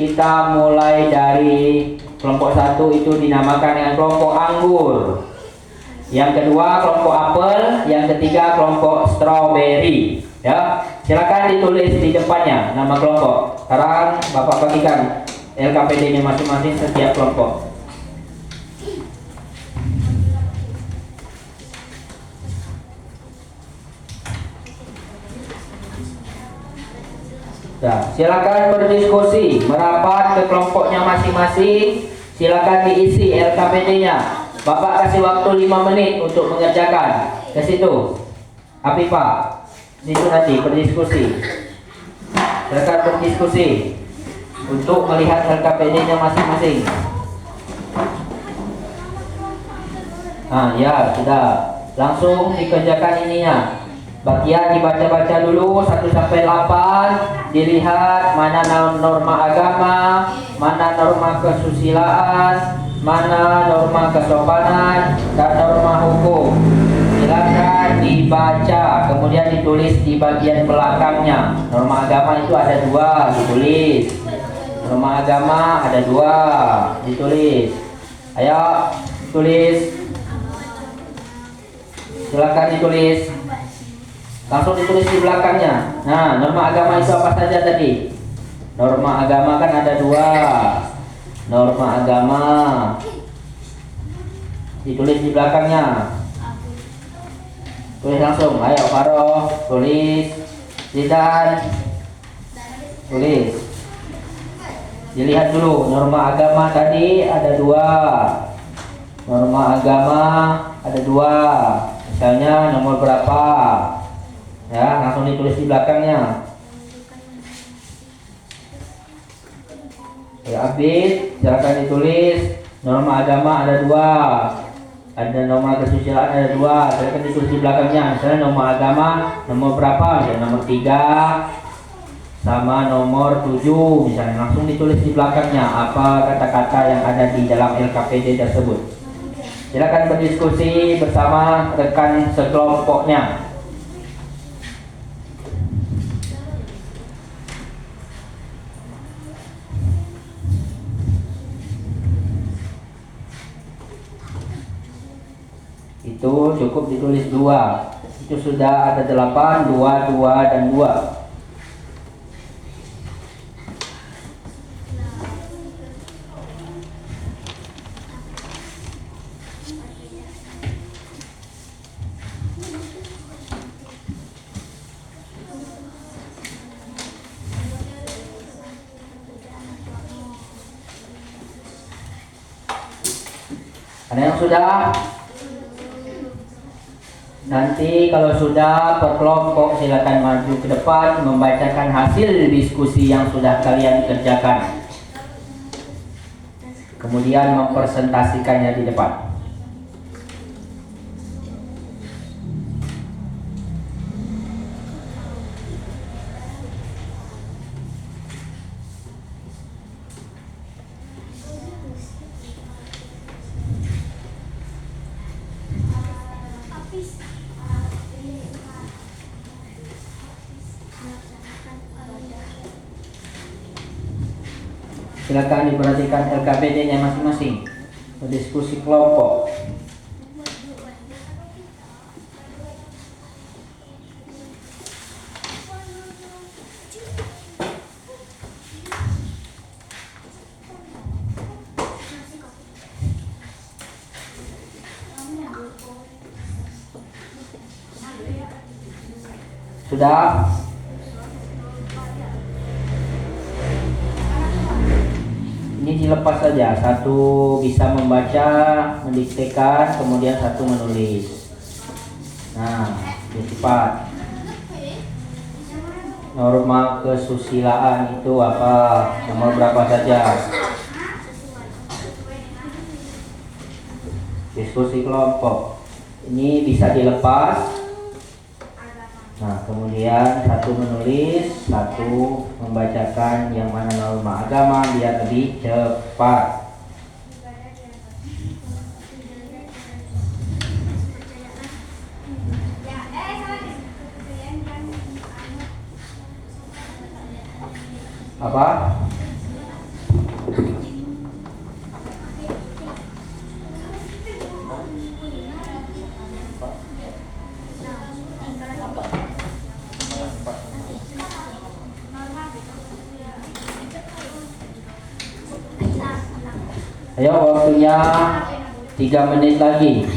B: kita mulai dari kelompok 1 itu dinamakan dengan kelompok anggur. Yang kedua kelompok apel, yang ketiga kelompok strawberry. Ya, silakan ditulis di depannya nama kelompok. Sekarang Bapak bagikan LKPD-nya masing-masing setiap kelompok. Nah, silakan berdiskusi, merapat ke kelompoknya masing-masing. Silakan diisi LKPD-nya. Bapak kasih waktu 5 menit untuk mengerjakan. Ke situ. Afifah, situ nanti berdiskusi. Silakan berdiskusi untuk melihat LKPD-nya masing-masing. Ya, sudah. Langsung dikerjakan ininya. Bagian dibaca-baca dulu 1 sampai 8, dilihat mana norma agama, mana norma kesusilaan, mana norma kesopanan, dan norma hukum. Silakan dibaca, kemudian ditulis di bagian belakangnya. Norma agama itu ada 2, ditulis. Norma agama ada 2, ditulis. Ayo, tulis. Silakan ditulis. Langsung ditulis di belakangnya. Nah, norma agama itu apa saja tadi? Norma agama kan ada 2. Norma agama ditulis di belakangnya. Tulis langsung. Ayo Faroh, tulis. Zidan, tulis. Dilihat dulu. Norma agama tadi ada 2. Norma agama ada 2. Misalnya nomor berapa? Ya, langsung ditulis di belakangnya. Ya, Abid, silakan ditulis. Norma agama ada 2. Ada norma kesusilaan ada 2. Silakan ditulis di belakangnya. Misalnya norma agama nomor berapa? Ya, nomor 3 sama nomor 7. Misalnya langsung ditulis di belakangnya apa kata-kata yang ada di dalam LKPD tersebut. Silakan berdiskusi bersama rekan sekelompoknya. Itu cukup ditulis 2. Itu sudah ada 8, 2, 2, dan 2. Ada yang sudah? Nanti kalau sudah per kelompok silakan maju ke depan membacakan hasil diskusi yang sudah kalian kerjakan. Kemudian mempresentasikannya di depan. Silakan diperhatikan LKPD-nya masing-masing. Berdiskusi kelompok. Sudah? Ini dilepas saja. Satu bisa membaca, mendiktekan, kemudian satu menulis. Nah, ini cepat. Norma kesusilaan itu apa? Nomor berapa saja? Diskusi kelompok. Ini bisa dilepas. Nah, kemudian satu menulis, satu membacakan yang mana norma agama biar lebih cepat. Apa? Ayo, waktunya 3 menit lagi.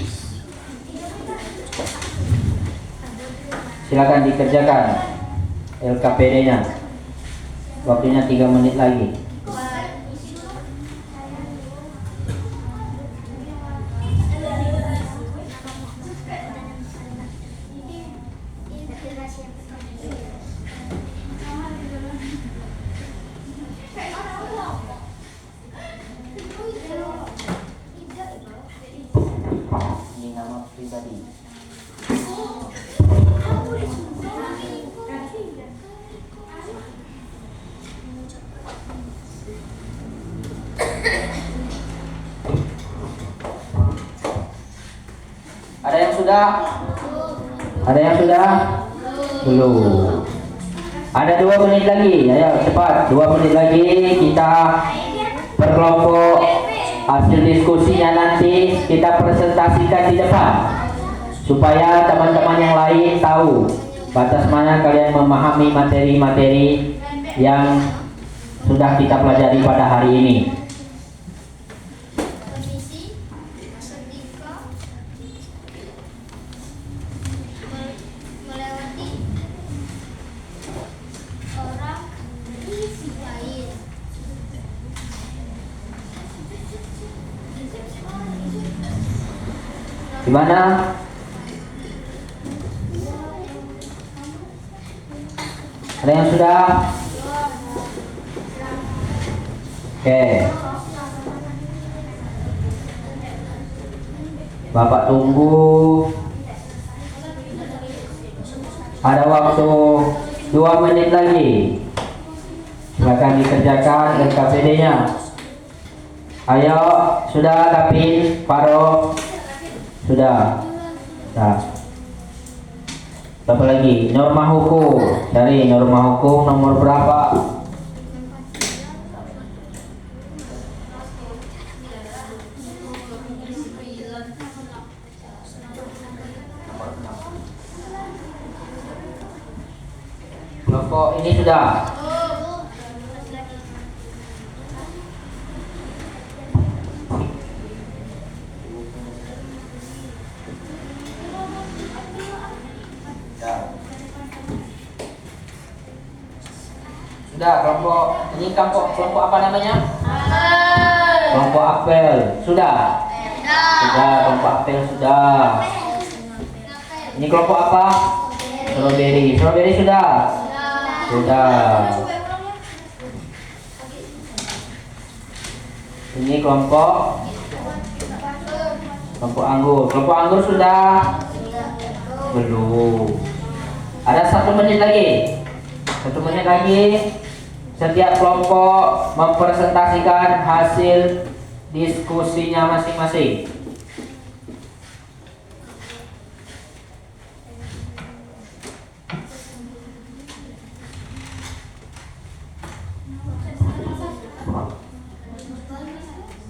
B: Silakan dikerjakan LKPD-nya. Waktunya 3 menit lagi. Ini nama pribadi. sudah? Ada yang sudah? Belum. Ada 2 menit lagi. Ayo cepat, 2 menit lagi kita berkelompok. Hasil diskusinya nanti kita presentasikan di depan supaya teman-teman yang lain tahu batas mana kalian memahami materi-materi yang sudah kita pelajari pada hari ini.
C: Permisi, ketika melewati orang lain.
B: Gimana? Ada yang sudah? Oke. Bapak tunggu. Ada waktu 2 menit lagi. Silakan dikerjakan LKPD-nya. Ayo, sudah Kapin, Paro? Sudah. Nah. Berapa lagi? Norma hukum. Cari norma hukum nomor berapa? Kelompok ini sudah. Sudah kelompok ini kelompok apa namanya? Kelompok apel. Sudah. Sudah kelompok apel sudah. Ini kelompok apa? Strawberry. Strawberry sudah. Sudah. Ini kelompok anggur. Kelompok anggur sudah. Belum. Ada 1 menit lagi. 1 menit lagi. Setiap kelompok mempresentasikan hasil diskusinya masing-masing.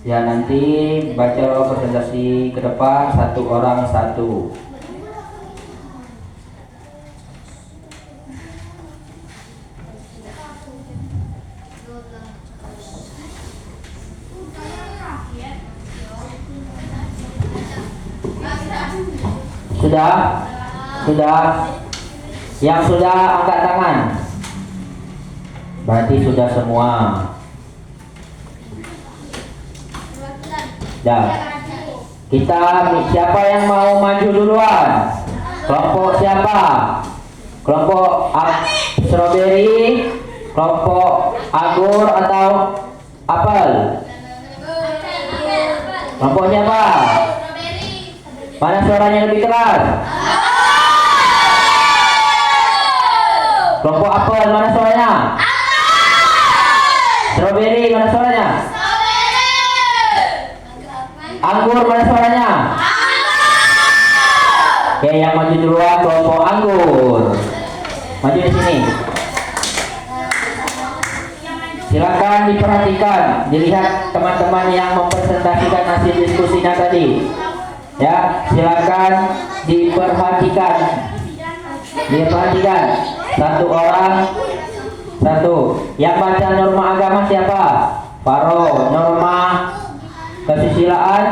B: Ya nanti baca presentasi ke depan 1 orang 1. Sudah? Sudah? Yang sudah angkat tangan. Berarti sudah semua. Dah. Kita siapa yang mau maju duluan? Kelompok siapa? Kelompok strawberry, kelompok anggur atau apel? Kelompok siapa? Mana suaranya lebih keras? Kelompok apel mana suaranya? Strawberry mana suaranya? Anggur mana suaranya? Oke, yang maju duluan kelompok anggur. Maju di sini. Silakan diperhatikan, dilihat teman-teman yang mempresentasikan hasil diskusinya tadi. Ya, silakan diperhatikan. Diperhatikan. 1 orang 1. Yang baca norma agama siapa? Faro. Norma kesusilaan.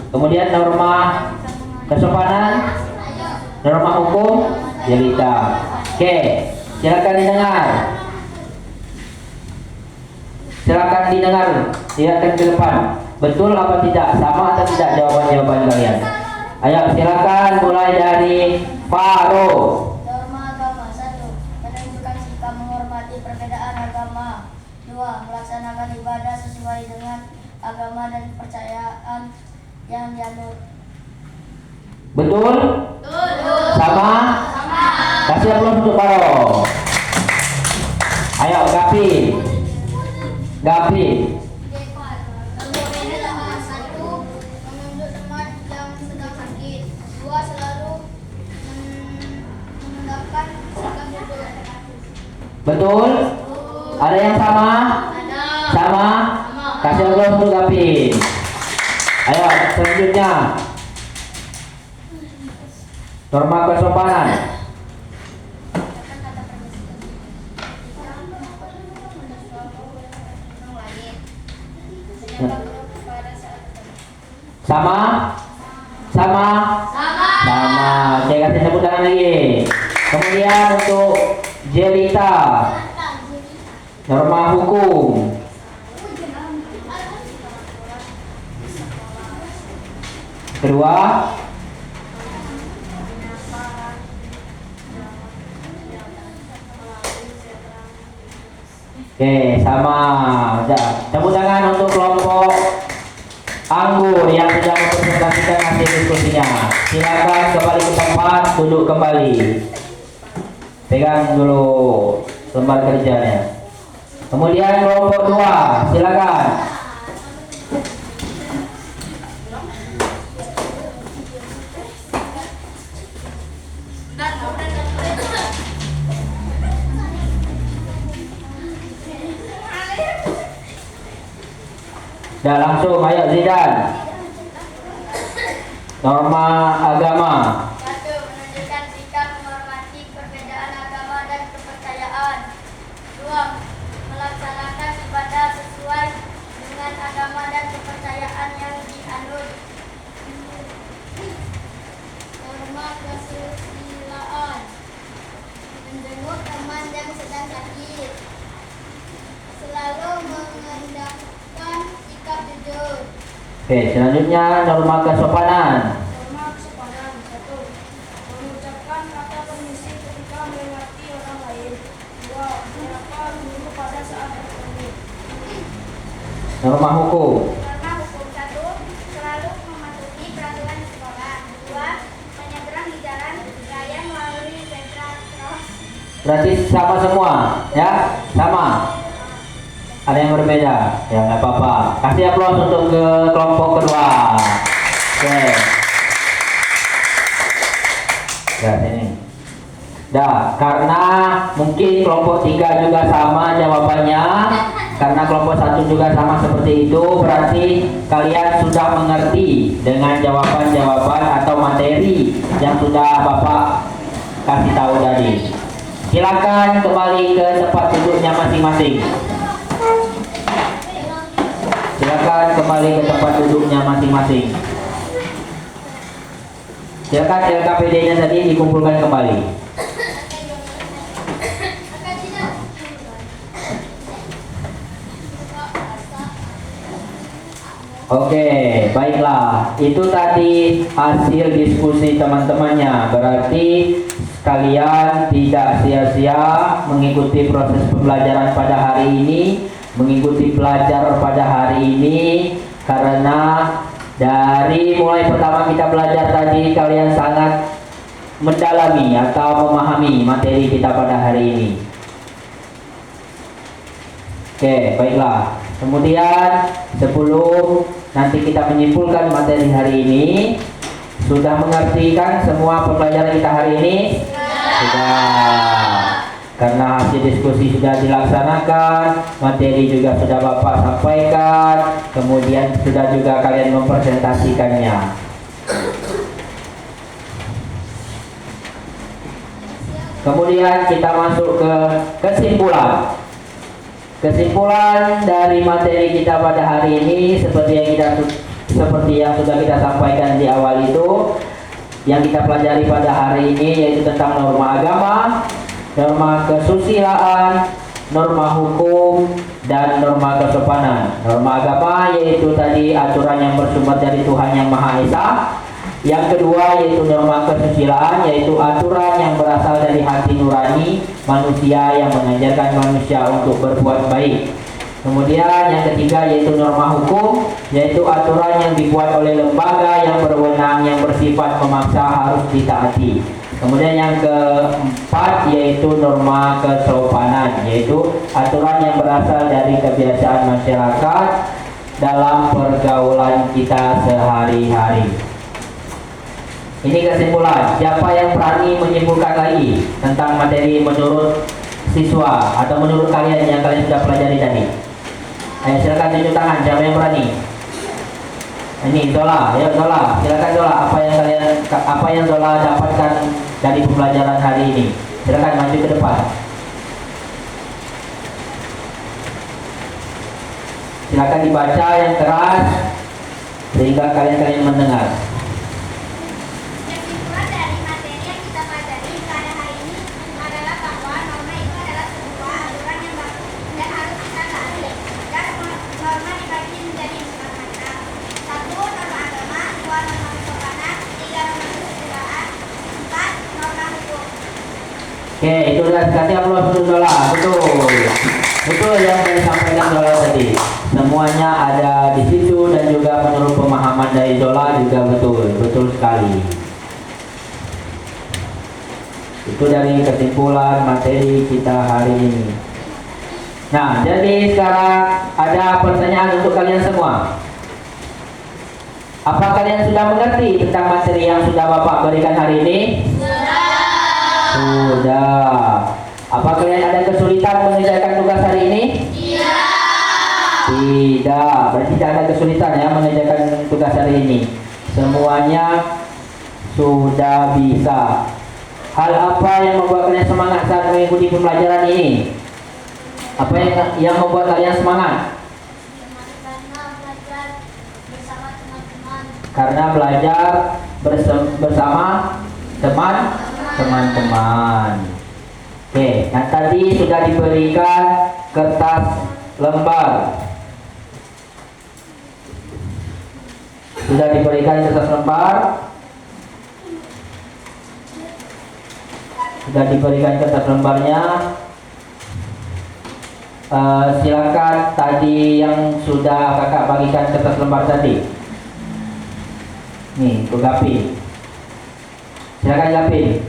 B: Kemudian norma kesopanan. Norma hukum Jelita. Oke, silakan didengar. Silakan didengar. Silakan ke depan. Betul apa tidak? Sama atau tidak jawaban-jawaban kalian? Ayo silakan mulai dari Faro.
C: Norma agama 1. Menunjukkan sikap menghormati perbedaan agama. 2. Melaksanakan ibadah sesuai dengan agama dan kepercayaan yang dianut.
B: Betul? Sama? Kasih aplaus untuk Faro. Ayo Gapi. Gapi.
C: Menunjuk teman
B: Betul? Ada yang sama? Sama? Kasih Allah untuk Gapin. Ayo selanjutnya. Norma kesopanan. Sama? Sama? Sama. Saya kasih tepuk tangan lagi. Kemudian untuk Jelita, norma hukum. Kedua, oke, sama. Tepuk tangan untuk kelompok Anggur yang sudah mempresentasikan hasil diskusinya. Silakan kembali ke tempat, duduk kembali. Pegang dulu lembar kerjanya. Kemudian kelompok 2, silakan. Dah langsung, ayo Zidan. Norma agama.
C: 1. Menunjukkan sikap menghormati perbedaan agama dan kepercayaan. 2. Melaksanakan ibadah sesuai dengan agama dan kepercayaan yang dianut. Norma kesusilaan. Menjenguk teman yang sedang sakit. Selalu mengendalikan sikap jujur.
B: Oke, selanjutnya norma kesopanan.
C: Norma kesopanan. 1. Mengucapkan kata permisi ketika melewati orang lain. 2. Menyapa guru pada saat bertemu.
B: Norma hukum.
C: Norma hukum. 1. Selalu mematuhi peraturan di sekolah. 2. Menyeberang di jalan raya melalui zebra cross.
B: Berarti sama semua, ya? Sama. Ada yang berbeda, ya nggak apa-apa. Kasih aplaus untuk ke kelompok kedua. Oke. Dah sini. Dah, karena mungkin kelompok 3 juga sama jawabannya, karena kelompok 1 juga sama seperti itu, berarti kalian sudah mengerti dengan jawaban-jawaban atau materi yang sudah Bapak kasih tahu tadi. Silakan kembali ke tempat duduknya masing-masing. Silakan kembali ke tempat duduknya masing-masing. Silakan LKPD-nya tadi dikumpulkan kembali. Oke, baiklah. Itu tadi hasil diskusi teman-temannya. Berarti kalian tidak sia-sia mengikuti proses pembelajaran pada hari ini, mengikuti pelajar pada hari ini, karena dari mulai pertama kita belajar tadi kalian sangat mendalami atau memahami materi kita pada hari ini. Oke, baiklah. Kemudian sebelum nanti kita menyimpulkan materi hari ini, sudah mengerti kan semua pembelajaran kita hari ini? Sudah. Karena hasil diskusi sudah dilaksanakan, materi juga sudah Bapak sampaikan, kemudian sudah juga kalian mempresentasikannya. Kemudian kita masuk ke kesimpulan. Kesimpulan dari materi kita pada hari ini seperti yang sudah kita sampaikan di awal itu, yang kita pelajari pada hari ini yaitu tentang norma agama, norma kesusilaan, norma hukum, dan norma kesopanan. Norma agama yaitu tadi aturan yang bersumber dari Tuhan Yang Maha Esa. Yang kedua yaitu norma kesusilaan, yaitu aturan yang berasal dari hati nurani manusia yang mengajarkan manusia untuk berbuat baik. Kemudian yang ketiga yaitu norma hukum, yaitu aturan yang dibuat oleh lembaga yang berwenang yang bersifat memaksa harus ditaati. Kemudian yang keempat yaitu norma kesopanan, yaitu aturan yang berasal dari kebiasaan masyarakat dalam pergaulan kita sehari-hari. Ini kesimpulan. Siapa yang berani menyimpulkan lagi tentang materi menurut siswa atau menurut kalian yang kalian sudah pelajari tadi? Ayo silakan tunjuk tangan, siapa yang berani? Ini Zola, ya Zola, silakan Zola. Apa yang Zola dapatkan dari pembelajaran hari ini? Silakan maju ke depan. Silakan dibaca yang keras sehingga kalian mendengar.
C: Kesimpulan dari materi yang kita pelajari pada hari ini adalah bahwa norma itu adalah sebuah aturan yang baku dan harus kita taati. Dan norma dibagi menjadi 4 macam. 1. Norma agama, 2. Norma kesopanan, 3. Norma kesusilaan, 4. Norma hukum.
B: Oke, itu sudah kasih aplaus untuk Zola. Betul yang saya sampaikan Zola tadi. Semuanya ada di situ dan juga menurut pemahaman dari Zola juga betul sekali. Itu dari kesimpulan materi kita hari ini. Nah, jadi sekarang ada pertanyaan untuk kalian semua. Apa kalian sudah mengerti tentang materi yang sudah Bapak berikan hari ini? Sudah. Apa kalian ada kesulitan mengerjakan tugas hari ini? Tidak. Berarti tidak ada kesulitan ya mengerjakan tugas hari ini. Semuanya sudah bisa. Hal apa yang membuat kalian semangat saat mengikuti pembelajaran ini? Apa yang membuat kalian semangat? Karena belajar bersama teman-teman. Oke, nah tadi sudah diberikan kertas lembar. Sudah diberikan kertas lembar. Sudah diberikan kertas lembarnya. Silakan tadi yang sudah kakak bagikan kertas lembar tadi. Nih, untuk Gapin. Silakan Gapin.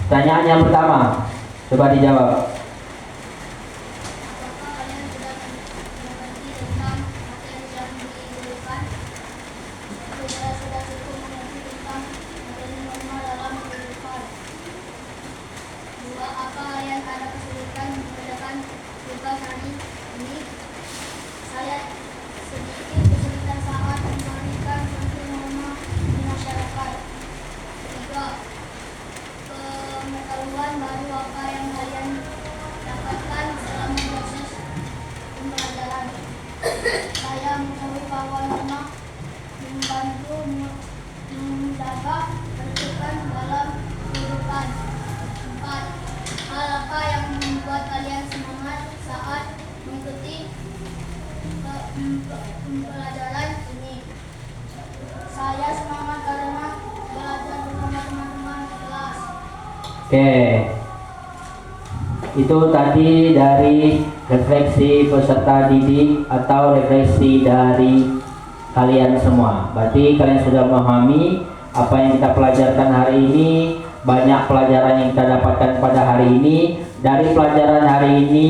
B: Pertanyaan yang pertama, coba dijawab.
C: Apakah kalian sudah mengerti tentang materi yang diberikan? Sudah cukup mengerti tentang materi norma dalam kehidupan. 2. Apa kalian ada kesulitan mengerjakan tugas hari ini? Saya sedikit kesulitan saat memberikan materi norma di masyarakat. 3. Pengetahuan baru apa yang kalian dapatkan selama proses pembelajaran? Saya mengetahui bahwa norma membantu menjaga ketertiban dalam kehidupan. 4. Hal apa yang membuat kalian semangat saat mengikuti pembelajaran ini? Saya semangat karena belajar bersama teman-teman di kelas.
B: Oke. Itu tadi dari refleksi peserta didik atau refleksi dari kalian semua. Berarti kalian sudah memahami apa yang kita pelajarkan hari ini. Banyak pelajaran yang kita dapatkan pada hari ini. Dari pelajaran hari ini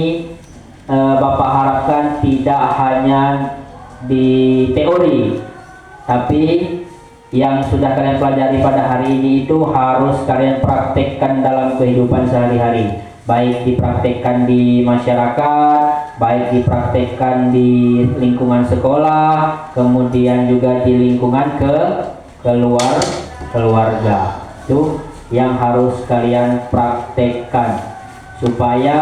B: Bapak harapkan tidak hanya di teori, tapi yang sudah kalian pelajari pada hari ini itu harus kalian praktekkan dalam kehidupan sehari-hari. Baik dipraktekkan di masyarakat, baik dipraktekkan di lingkungan sekolah, kemudian juga di lingkungan keluarga. Itu yang harus kalian praktekkan supaya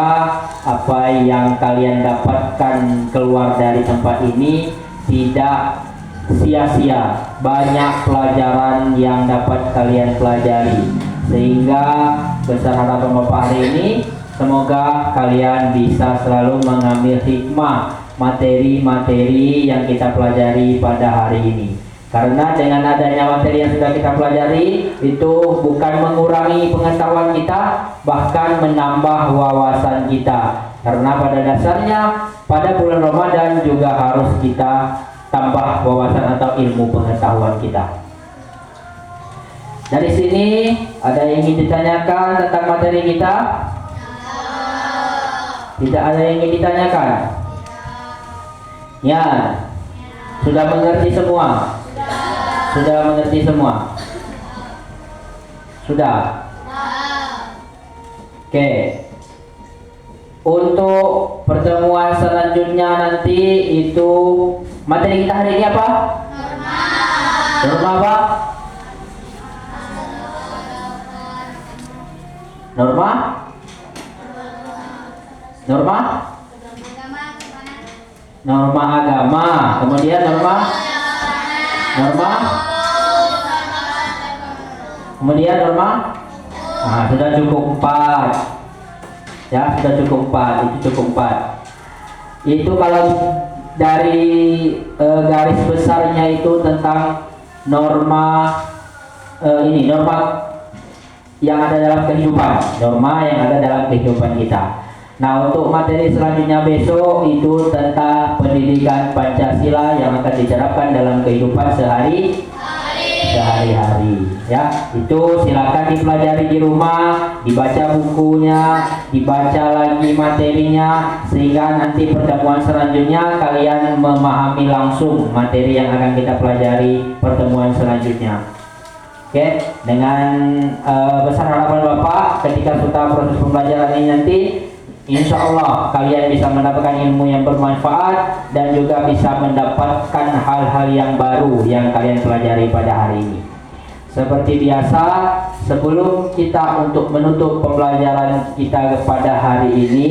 B: apa yang kalian dapatkan keluar dari tempat ini tidak sia-sia. Banyak pelajaran yang dapat kalian pelajari, sehingga besar harapan Bapak hari ini semoga kalian bisa selalu mengambil hikmah materi-materi yang kita pelajari pada hari ini. Karena dengan adanya materi yang sudah kita pelajari itu bukan mengurangi pengetahuan kita, bahkan menambah wawasan kita. Karena pada dasarnya pada bulan Ramadan juga harus kita tambah wawasan atau ilmu pengetahuan kita. Dari sini ada yang ingin ditanyakan tentang materi kita? Tidak ada yang ingin ditanyakan? Ya. Sudah mengerti semua? Sudah mengerti semua? Sudah? Oke. Untuk pertemuan selanjutnya nanti itu materi kita hari ini apa? Norma apa? Norma? Norma? Norma agama. Kemudian norma? Norma? Kemudian norma? Nah, sudah cukup 4. Ya, sudah cukup 4. Itu cukup 4. Itu kalau dari garis besarnya itu tentang norma norma yang ada dalam kehidupan, norma yang ada dalam kehidupan kita. Nah, untuk materi selanjutnya besok itu tentang pendidikan Pancasila yang akan diterapkan dalam kehidupan sehari-hari. Ya, itu silakan dipelajari di rumah, dibaca bukunya, dibaca lagi materinya, sehingga nanti pertemuan selanjutnya kalian memahami langsung materi yang akan kita pelajari pertemuan selanjutnya. Oke, dengan besar harapan Bapak ketika sudah proses pembelajaran ini nanti, insya Allah kalian bisa mendapatkan ilmu yang bermanfaat dan juga bisa mendapatkan hal-hal yang baru yang kalian pelajari pada hari ini. Seperti biasa, sebelum kita untuk menutup pembelajaran kita pada hari ini,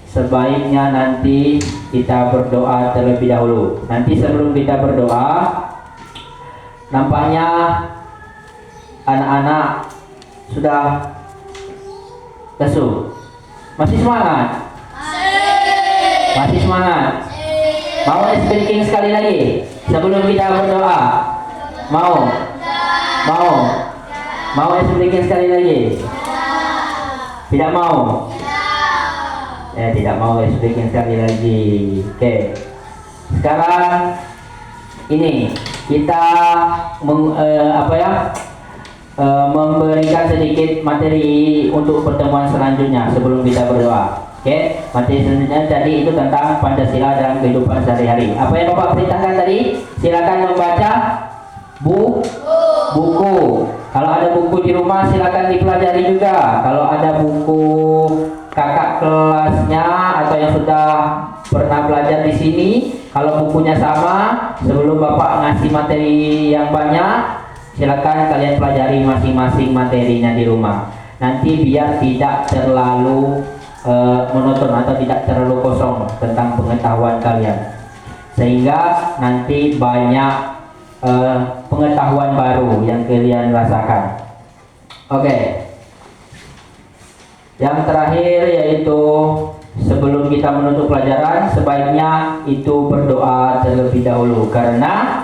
B: sebaiknya nanti kita berdoa terlebih dahulu. Nanti sebelum kita berdoa, nampaknya anak-anak sudah lesu. Masih semangat? Masih semangat? Mau speaking sekali lagi sebelum kita berdoa? Mau? Mau? Mau speaking sekali lagi? Tidak mau? Tidak mau speaking sekali lagi. Oke. Sekarang ini kita memberikan sedikit materi untuk pertemuan selanjutnya sebelum kita berdoa. Oke, materi selanjutnya tadi itu tentang Pancasila dalam kehidupan sehari-hari. Apa yang Bapak perintahkan tadi? Silakan membaca buku. Kalau ada buku di rumah silakan dipelajari juga. Kalau ada buku kakak kelasnya atau yang sudah pernah belajar di sini, kalau bukunya sama, sebelum Bapak ngasih materi yang banyak, silakan kalian pelajari masing-masing materinya di rumah. Nanti biar tidak terlalu monoton atau tidak terlalu kosong tentang pengetahuan kalian, sehingga nanti banyak pengetahuan baru yang kalian rasakan. Oke. Yang terakhir yaitu sebelum kita menutup pelajaran, sebaiknya itu berdoa terlebih dahulu, karena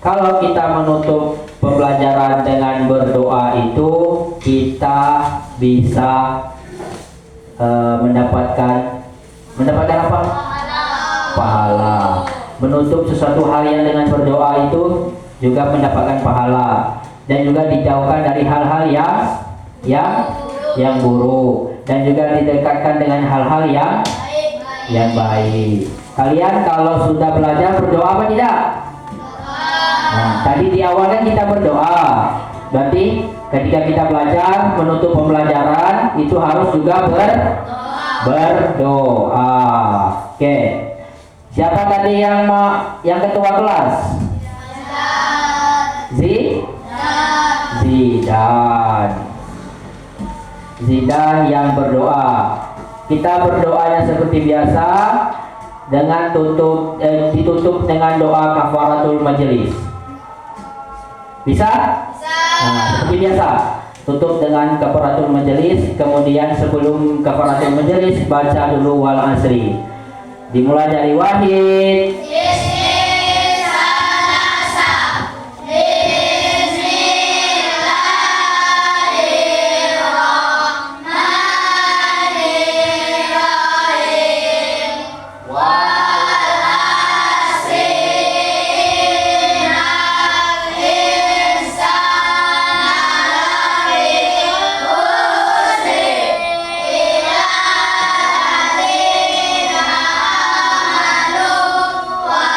B: kalau kita menutup pembelajaran dengan berdoa itu kita bisa mendapatkan apa? Pahala. Menutup sesuatu hal yang dengan berdoa itu juga mendapatkan pahala, dan juga dijauhkan dari hal-hal yang buruk, dan juga didekatkan dengan hal-hal yang baik. Kalian kalau sudah belajar berdoa apa tidak? Nah, tadi di awal kan kita berdoa. Berarti ketika kita belajar menutup pembelajaran itu harus juga berdoa. Oke. Siapa tadi yang ketua kelas? Zidan yang berdoa. Kita berdoanya seperti biasa dengan ditutup dengan doa kafaratul majelis. Bisa? Nah, seperti biasa. Tutup dengan kafaratul majelis, kemudian sebelum kafaratul majelis baca dulu wal asri. Dimulai dari wahid.
C: Wa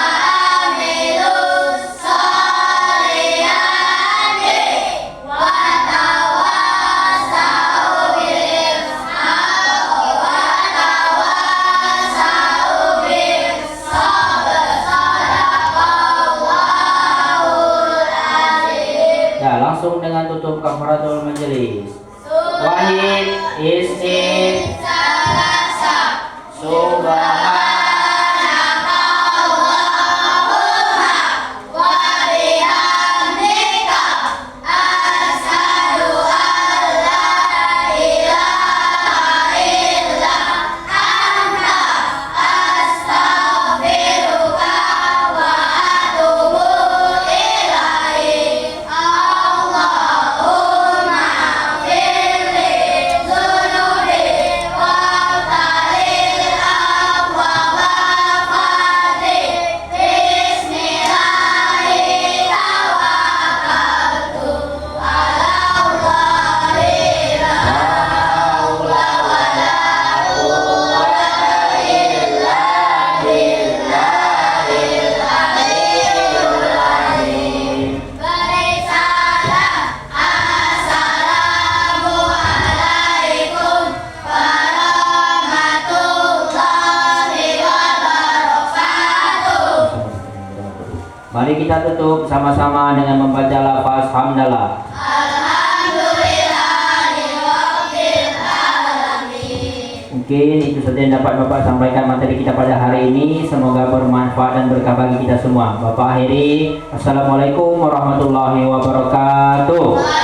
B: wahid isnin subhanallah Mari kita tutup sama-sama dengan membaca lafaz hamdalah. Mungkin itu saja yang dapat Bapak sampaikan materi kita pada hari ini. Semoga bermanfaat dan berkah bagi kita semua. Bapak akhiri. Assalamualaikum warahmatullahi wabarakatuh.